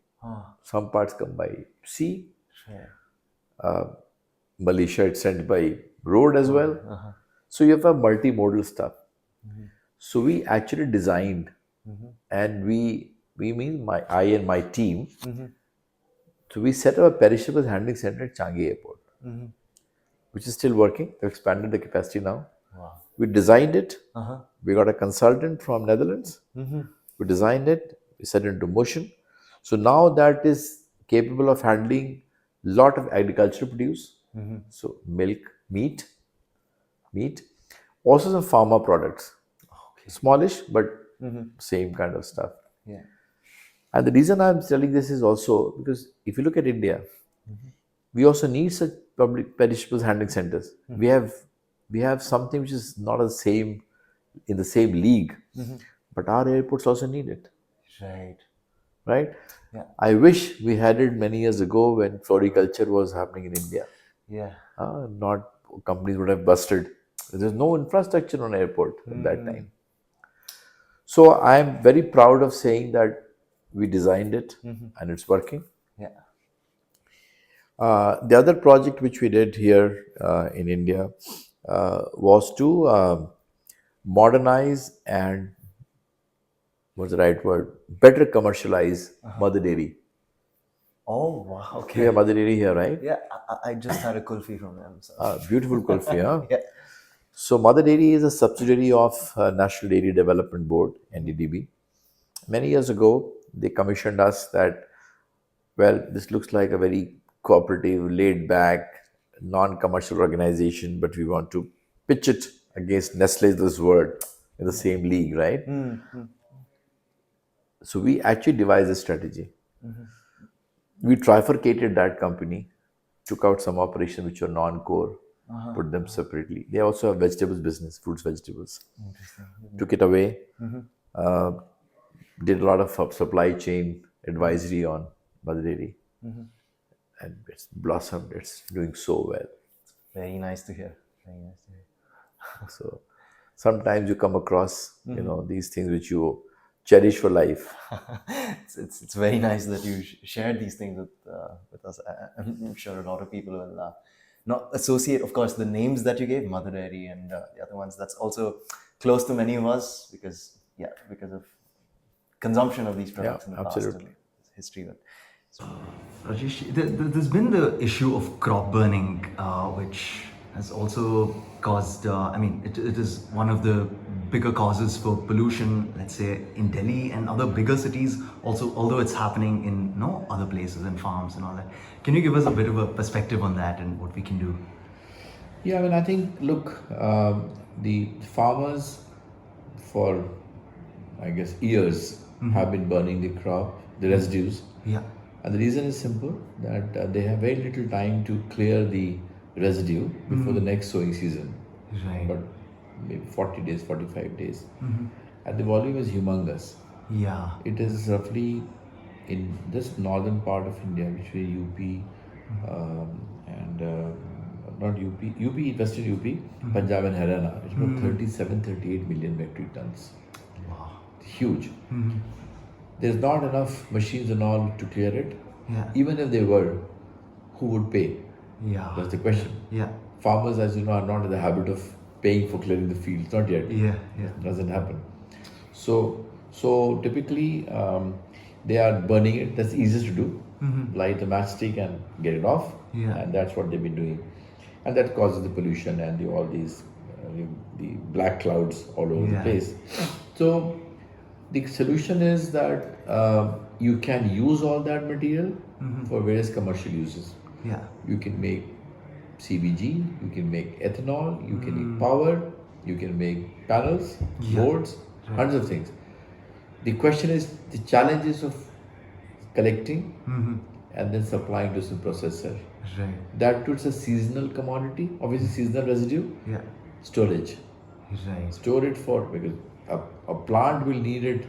some parts come by sea. Malaysia it's sent by road as well. So you have a multimodal stuff. So we actually designed, and we mean I and my team. So we set up a perishables handling center at Changi Airport, which is still working. We've expanded the capacity now. Wow. We designed it. We got a consultant from Netherlands. We designed it. We set it into motion. So now that is capable of handling a lot of agricultural produce. So milk, meat, also some pharma products. Smallish, but same kind of stuff. Yeah. And the reason I'm telling this is also because if you look at India, we also need such public perishables handling centers. We have something which is not the same in the same league, but our airports also need it. Right. Right? Yeah. I wish we had it many years ago when floriculture was happening in India. Yeah. Not companies would have busted. There's no infrastructure on airport at that time. So I'm very proud of saying that we designed it and it's working. Yeah. The other project which we did here in India was to modernize and, what's the right word, better commercialize Mother Dairy. Oh, wow. Okay. We have Mother Dairy here, right? Yeah. I just had a kulfi from them. So. Beautiful kulfi, huh? Yeah. So Mother Dairy is a subsidiary of National Dairy Development Board, NDDB. Many years ago, they commissioned us that, well, this looks like a very cooperative, laid-back, non-commercial organization, but we want to pitch it against Nestle, this word, in the same league, right? So we actually devised a strategy. We trifurcated that company, took out some operations which were non-core, put them separately. They also have vegetables business, fruits, vegetables. Took it away, did a lot of supply chain advisory on Mother Dairy. And it's blossomed, it's doing so well. Very nice to hear. Very nice to hear. So sometimes you come across, these things which you cherish for life. It's very nice that you shared these things with us. I'm sure a lot of people will not associate, of course, the names that you gave, Mother Dairy and the other ones. That's also close to many of us because of consumption of these products in the past and history. But Rajesh, there's been the issue of crop burning, which has also caused, it is one of the bigger causes for pollution, let's say in Delhi and other bigger cities, also, although it's happening in other places and farms and all that. Can you give us a bit of a perspective on that and what we can do? Yeah, I mean, I think, look, the farmers for, I guess, years have been burning the crop, the residues. Yeah. And the reason is simple that they have very little time to clear the residue before the next sowing season. Right. But maybe 40 days, 45 days. And the volume is humongous. Yeah. It is roughly in this northern part of India, which is UP and not UP, Western UP, Punjab and Haryana. It's about 37, 38 million metric tons. Wow. Huge. There's not enough machines and all to clear it. Yeah. Even if they were, who would pay? Yeah. That's the question. Yeah. Farmers, as you know, are not in the habit of paying for clearing the fields. Not yet. Yeah. Yeah. It doesn't happen. So typically they are burning it. That's easiest to do. Light a matchstick and get it off. Yeah. And that's what they've been doing, and that causes the pollution and all these the black clouds all over the place. So the solution is that you can use all that material for various commercial uses. Yeah. You can make CBG, you can make ethanol, you can make power, you can make panels, boards, hundreds of things. The question is the challenges of collecting and then supplying to some processor. Right. That too, it's a seasonal commodity, obviously seasonal residue. Yeah. Storage. Right. Store it for, because a plant will need it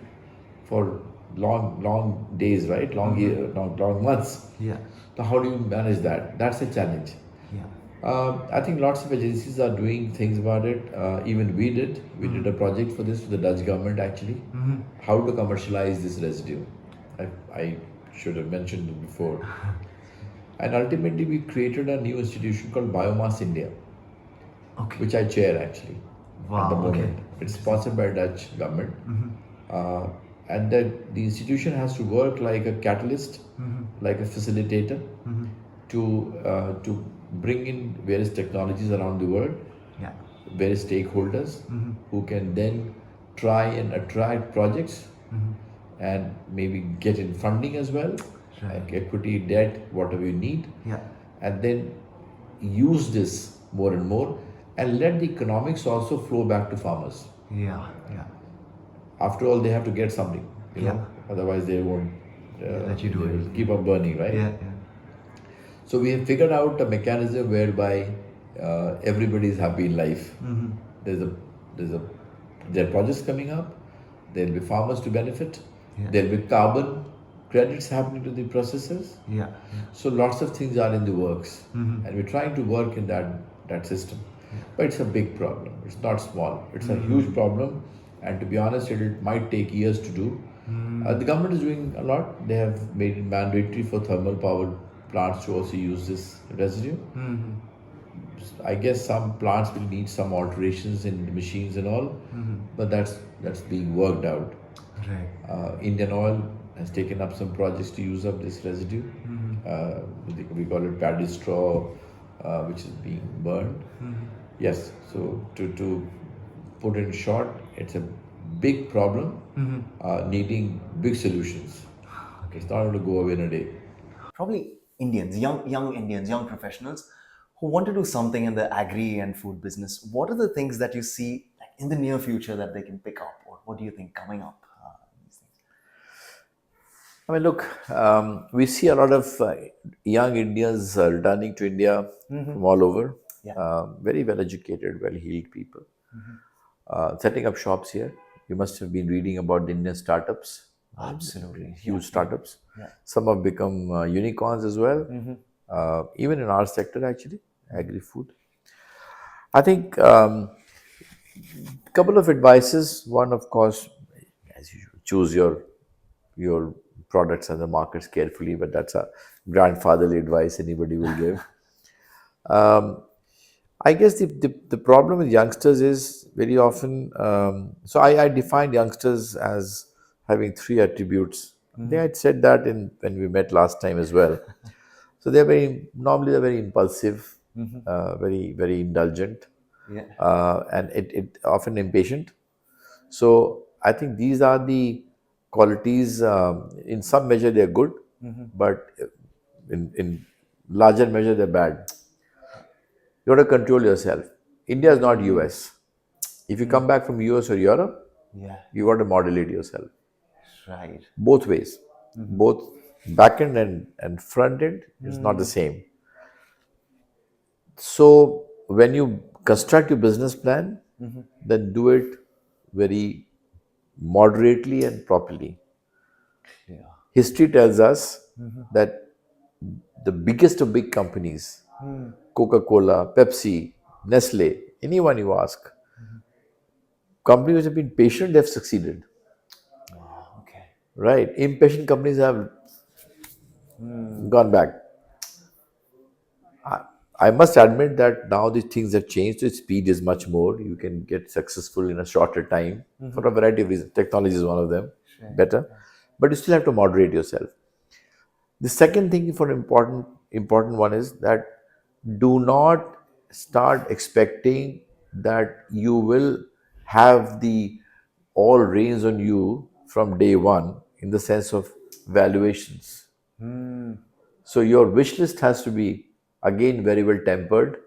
for long days, right? Long months. Yeah. So how do you manage that? That's a challenge. Yeah. I think lots of agencies are doing things about it. Even we did a project for this with the Dutch government actually. How to commercialize this residue. I should have mentioned it before. And ultimately we created a new institution called Biomass India, Okay. which I chair actually at the Wow. moment. Okay. It's sponsored by Dutch government. And the institution has to work like a catalyst, like a facilitator, to bring in various technologies around the world, Yeah. various stakeholders who can then try and attract projects and maybe get in funding as well, like equity, debt, whatever you need, Yeah. and then use this more and more and let the economics also flow back to farmers. Yeah. Yeah. After all, they have to get something, otherwise they won't let you do they it. will keep on burning, right? Yeah. Yeah. So we have figured out a mechanism whereby everybody is happy in life. There's a there are projects coming up. There'll be farmers to benefit. Yeah. There'll be carbon credits happening to the processors. Yeah. So lots of things are in the works, and we're trying to work in that system. But it's a big problem. It's not small. It's a huge problem, and to be honest, it might take years to do. The government is doing a lot. They have made it mandatory for thermal power plants to also use this residue. I guess some plants will need some alterations in the machines and all, but that's being worked out. Right. Indian Oil has taken up some projects to use up this residue. We call it paddy straw, which is being burned. Yes, so to put in short, it's a big problem needing big solutions. It's not going to go away in a day. Probably Indians, young Indians, young professionals who want to do something in the agri and food business. What are the things that you see in the near future that they can pick up, or what do you think coming up? These things? I mean, look, we see a lot of young Indians returning to India from all over. Yeah. Very well educated, well heeled people. Setting up shops here. You must have been reading about the Indian startups. Absolutely. Huge startups. Yeah. Some have become unicorns as well. Even in our sector, actually, agri food. I think couple of advices. One, of course, as usual, choose your products and the markets carefully. But that's a grandfatherly advice anybody will give. I guess the problem with youngsters is very often. So I define youngsters as having three attributes They had said that in when we met last time as well. So they're very impulsive, very indulgent, Yeah. and it often impatient. So I think these are the qualities. In some measure, they're good, but in larger measure, they're bad. You got to control yourself. India is not US. If you come back from US or Europe, Yeah. you got to modulate yourself Right. both ways. Both back end and front end is not the same. So when you construct your business plan, then do it very moderately and properly. Yeah. History tells us that the biggest of big companies, Coca-Cola, Pepsi, Nestle, anyone you ask, companies which have been patient, they've succeeded. Wow. Okay. Right? Impatient companies have gone back. I must admit that now these things have changed. The speed is much more. You can get successful in a shorter time for a variety of reasons. Technology is one of them, Right. better. But you still have to moderate yourself. The second thing for important one is that do not start expecting that you will have the all reins on you from day one in the sense of valuations. So your wish list has to be again very well tempered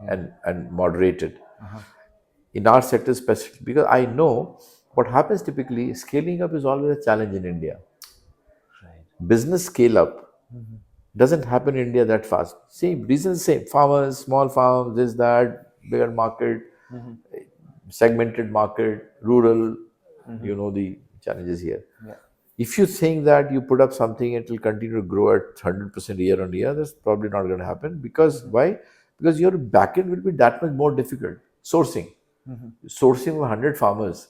and moderated. In our sector specifically, because I know what happens typically, scaling up is always a challenge in India. Right. Business scale up doesn't happen in India that fast. Same reason, same farmers, small farms, this, that, bigger market, segmented market, rural, the challenges here. Yeah. If you think that you put up something, it will continue to grow at 100% year on year, that's probably not going to happen. Because why? Because your backend will be that much more difficult. Sourcing of 100 farmers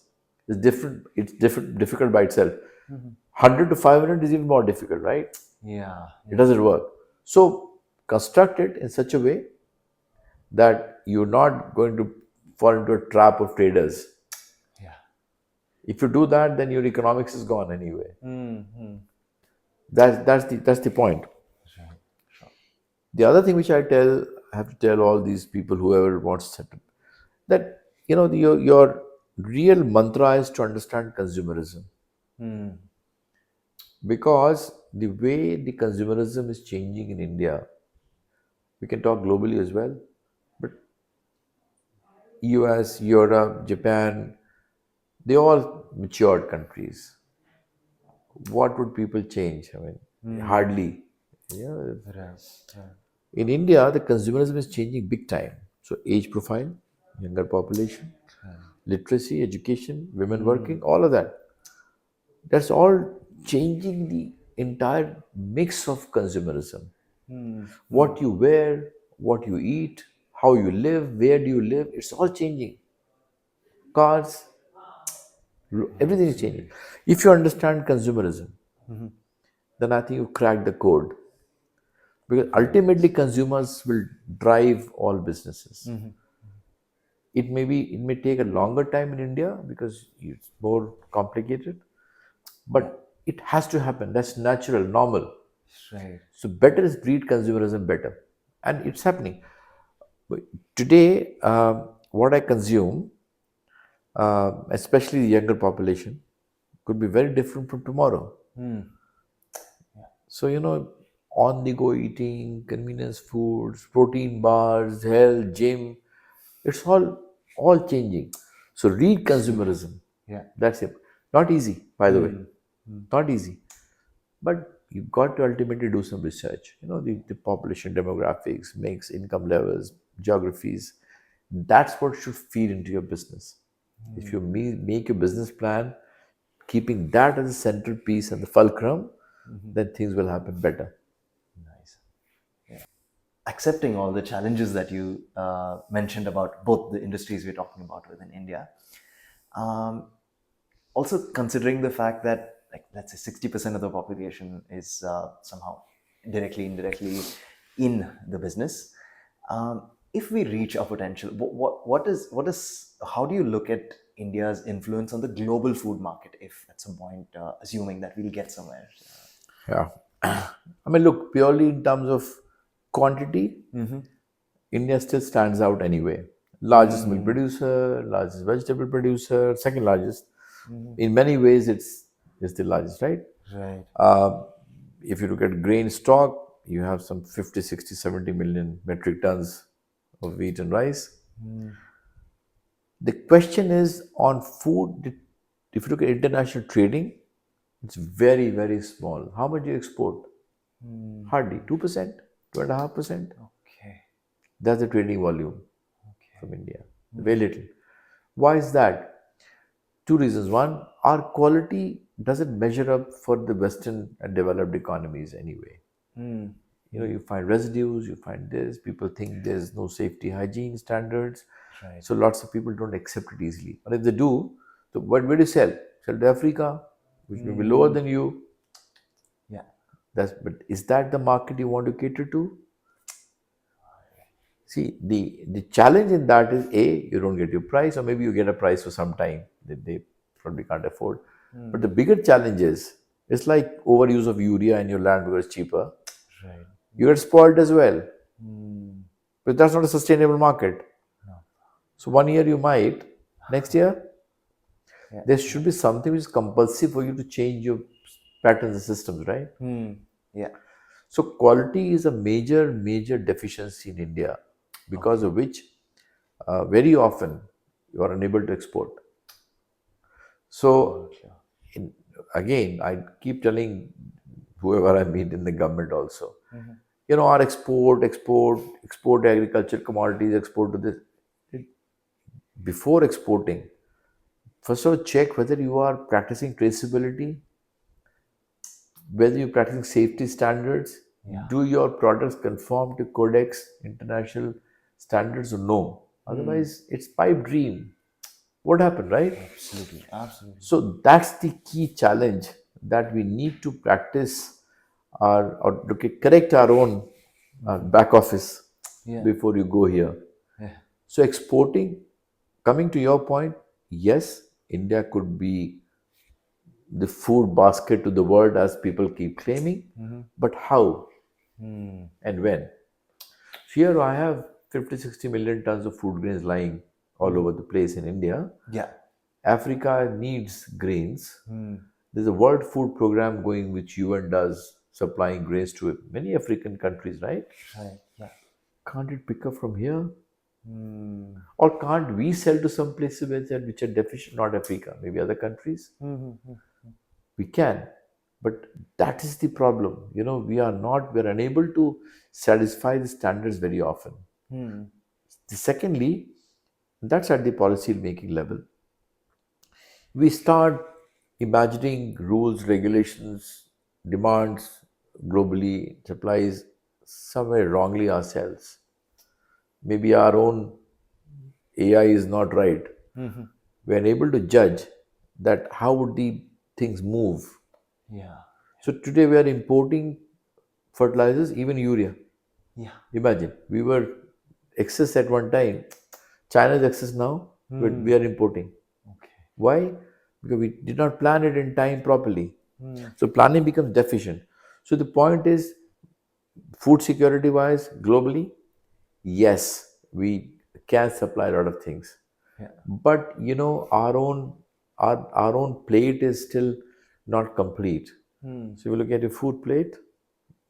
is different. It's difficult by itself. 100 to 500 is even more difficult, right? Yeah. It doesn't work. So construct it in such a way that you're not going to fall into a trap of traders. Yeah. If you do that, then your economics is gone anyway. Mm-hmm. That's the point. Right. Sure. The other thing which I have to tell all these people, whoever wants to set up, that your real mantra is to understand consumerism, because the way the consumerism is changing in India, we can talk globally as well, but US, Europe, Japan, they all matured countries. What would people change? I mean, hardly. Yeah. Right. Right. In India, the consumerism is changing big time. So, age profile, younger population, literacy, education, women working, all of that. That's all changing the entire mix of consumerism. What you wear, what you eat, how you live, where do you live, it's all changing. Cars, everything is changing. If you understand consumerism, then I think you crack the code. Because ultimately, consumers will drive all businesses. It may take a longer time in India because it's more complicated, Yeah. but it has to happen. That's natural, normal. Right. So better is breed consumerism better, and it's happening. But today, what I consume, especially the younger population, could be very different from tomorrow. So on the go eating, convenience foods, protein bars, health, gym, it's all changing. So read consumerism. Yeah. That's it. Not easy, by the way. Not easy. But you've got to ultimately do some research. The population demographics, mix, income levels, geographies. That's what should feed into your business. If you make your business plan, keeping that as a central piece and the fulcrum, then things will happen better. Nice. Accepting all the challenges that you mentioned about both the industries we're talking about within India, um, also considering the fact that, like, let's say 60% of the population is somehow directly, indirectly in the business. If we reach our potential, what is how do you look at India's influence on the global food market, if at some point, assuming that we'll get somewhere. Yeah. I mean, look, purely in terms of quantity, India still stands out anyway. Largest milk producer, largest vegetable producer, second largest. In many ways, it's the largest, right? Right. If you look at grain stock, you have some 50, 60, 70 million metric tons of wheat and rice. The question is on food, if you look at international trading, it's very, very small. How much do you export? Hardly 2%, 2.5%. Okay. That's the trading volume Okay. from India. Very little. Why is that? Two reasons. One, our quality doesn't measure up for the Western and developed economies anyway. You find residues, you find this, people think there's no safety hygiene standards. Right. So lots of people don't accept it easily. But if they do, so where do you sell? Sell to Africa, which may be lower than you. Yeah. But is that the market you want to cater to? See, the challenge in that is A, you don't get your price, or maybe you get a price for some time that they probably can't afford. But the bigger challenge is it's like overuse of urea in your land because it's cheaper. Right. You get spoiled as well. But that's not a sustainable market. So 1 year you might, next year, there should be something which is compulsive for you to change your patterns and systems, right? Yeah. So quality is a major, major deficiency in India, because of which very often you are unable to export. So again, I keep telling whoever I meet in the government also, our export agriculture commodities, export to this. Before exporting, first of all, check whether you are practicing traceability, whether you're practicing safety standards. Do your products conform to Codex international standards or no? Otherwise, it's pipe dream. What happened, right? Absolutely. Absolutely. So that's the key challenge, that we need to practice or look at, correct our own back office before you go here. Yeah. So exporting, coming to your point, yes, India could be the food basket to the world as people keep claiming, but how and when? Here I have 50, 60 million tons of food grains lying all over the place in India. Yeah. Africa needs grains. There's a World Food Program going, which UN does, supplying grains to many African countries, right? Right. Yeah. Can't it pick up from here? Or can't we sell to some places which are deficient, not Africa, maybe other countries? We can. But that is the problem. We're unable to satisfy the standards very often. Secondly, that's at the policy making level. We start imagining rules, regulations, demands globally, supplies somewhere wrongly ourselves. Maybe our own AI is not right. We are unable to judge that how would the things move. Yeah. So today we are importing fertilizers, even urea. Yeah. Imagine, we were excess at one time. China is excess now, but we are importing. Okay. Why? Because we did not plan it in time properly. So planning becomes deficient. So the point is, food security wise, globally, yes, we can supply a lot of things. Yeah. But our own plate is still not complete. So if you look at your food plate,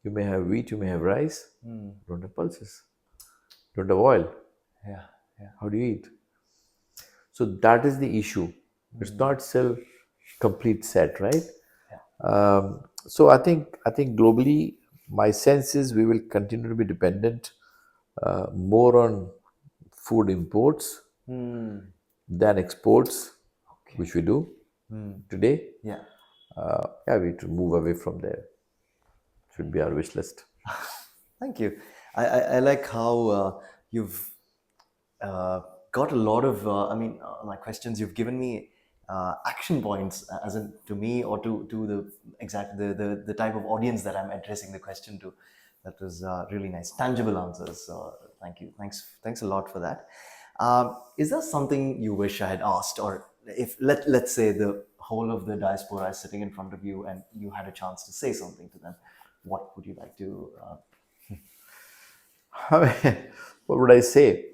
you may have wheat, you may have rice, don't have pulses, don't have oil. Yeah. Yeah. How do you eat? So that is the issue. It's not still complete set, right? So I think globally, my sense is we will continue to be dependent more on food imports than exports, which we do today. Yeah. Yeah, we need to move away from there. Should be our wish list. Thank you. I like how you've got a lot of, my questions. You've given me action points, as in to me or to the exact the type of audience that I'm addressing the question to. That was really nice, tangible answers. So thank you. Thanks a lot for that. Is there something you wish I had asked, or if let's say the whole of the diaspora is sitting in front of you and you had a chance to say something to them, what would you like to? I mean, what would I say?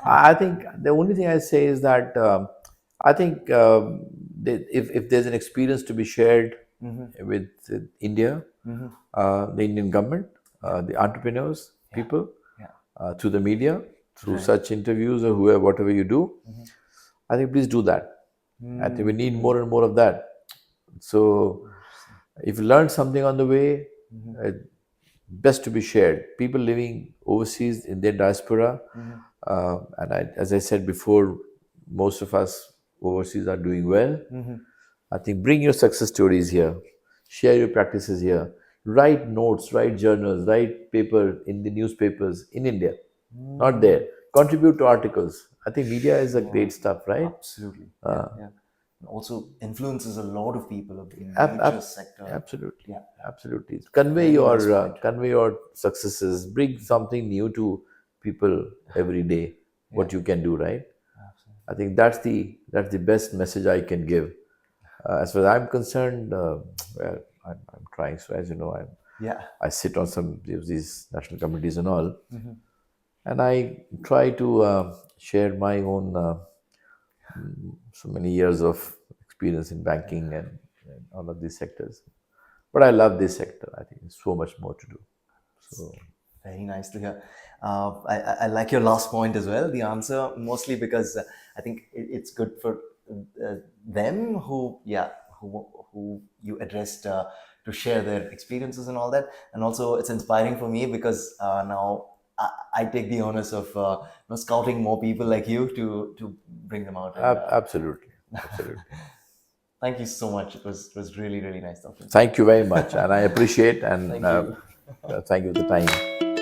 I think the only thing I say is that I think if there's an experience to be shared with India, the Indian government, the entrepreneurs, people, Yeah. through the media, through such interviews or whoever, whatever you do, I think please do that. I think we need more and more of that. So if you learn something on the way, uh, best to be shared. People living overseas in their diaspora, and as I said before, most of us overseas are doing well. I think bring your success stories here, share your practices here, write notes, write journals, write paper in the newspapers in India, not there. Contribute to articles. I think media is a great stuff, right? Absolutely. Yeah, yeah. And also influences a lot of people of the Ab- major ab- sector. Absolutely, Yeah. absolutely. Very nice point. Convey your successes. Bring something new to people every day. What you can do, right? I think that's the best message I can give. As far as I'm concerned, well, I'm trying. So as you know, Yeah. I sit on some of these national committees and all, and I try to share my own so many years of experience in banking and all of these sectors. But I love this sector. I think there's so much more to do. So Very nice to hear. I like your last point as well, the answer, mostly because I think it's good for them who you addressed to share their experiences and all that. And also, it's inspiring for me because now I take the onus of scouting more people like you to bring them out. And absolutely, absolutely. thank you so much. It was really, really nice talking to you. Thank you very much, and I appreciate and Thank you. thank you for the time.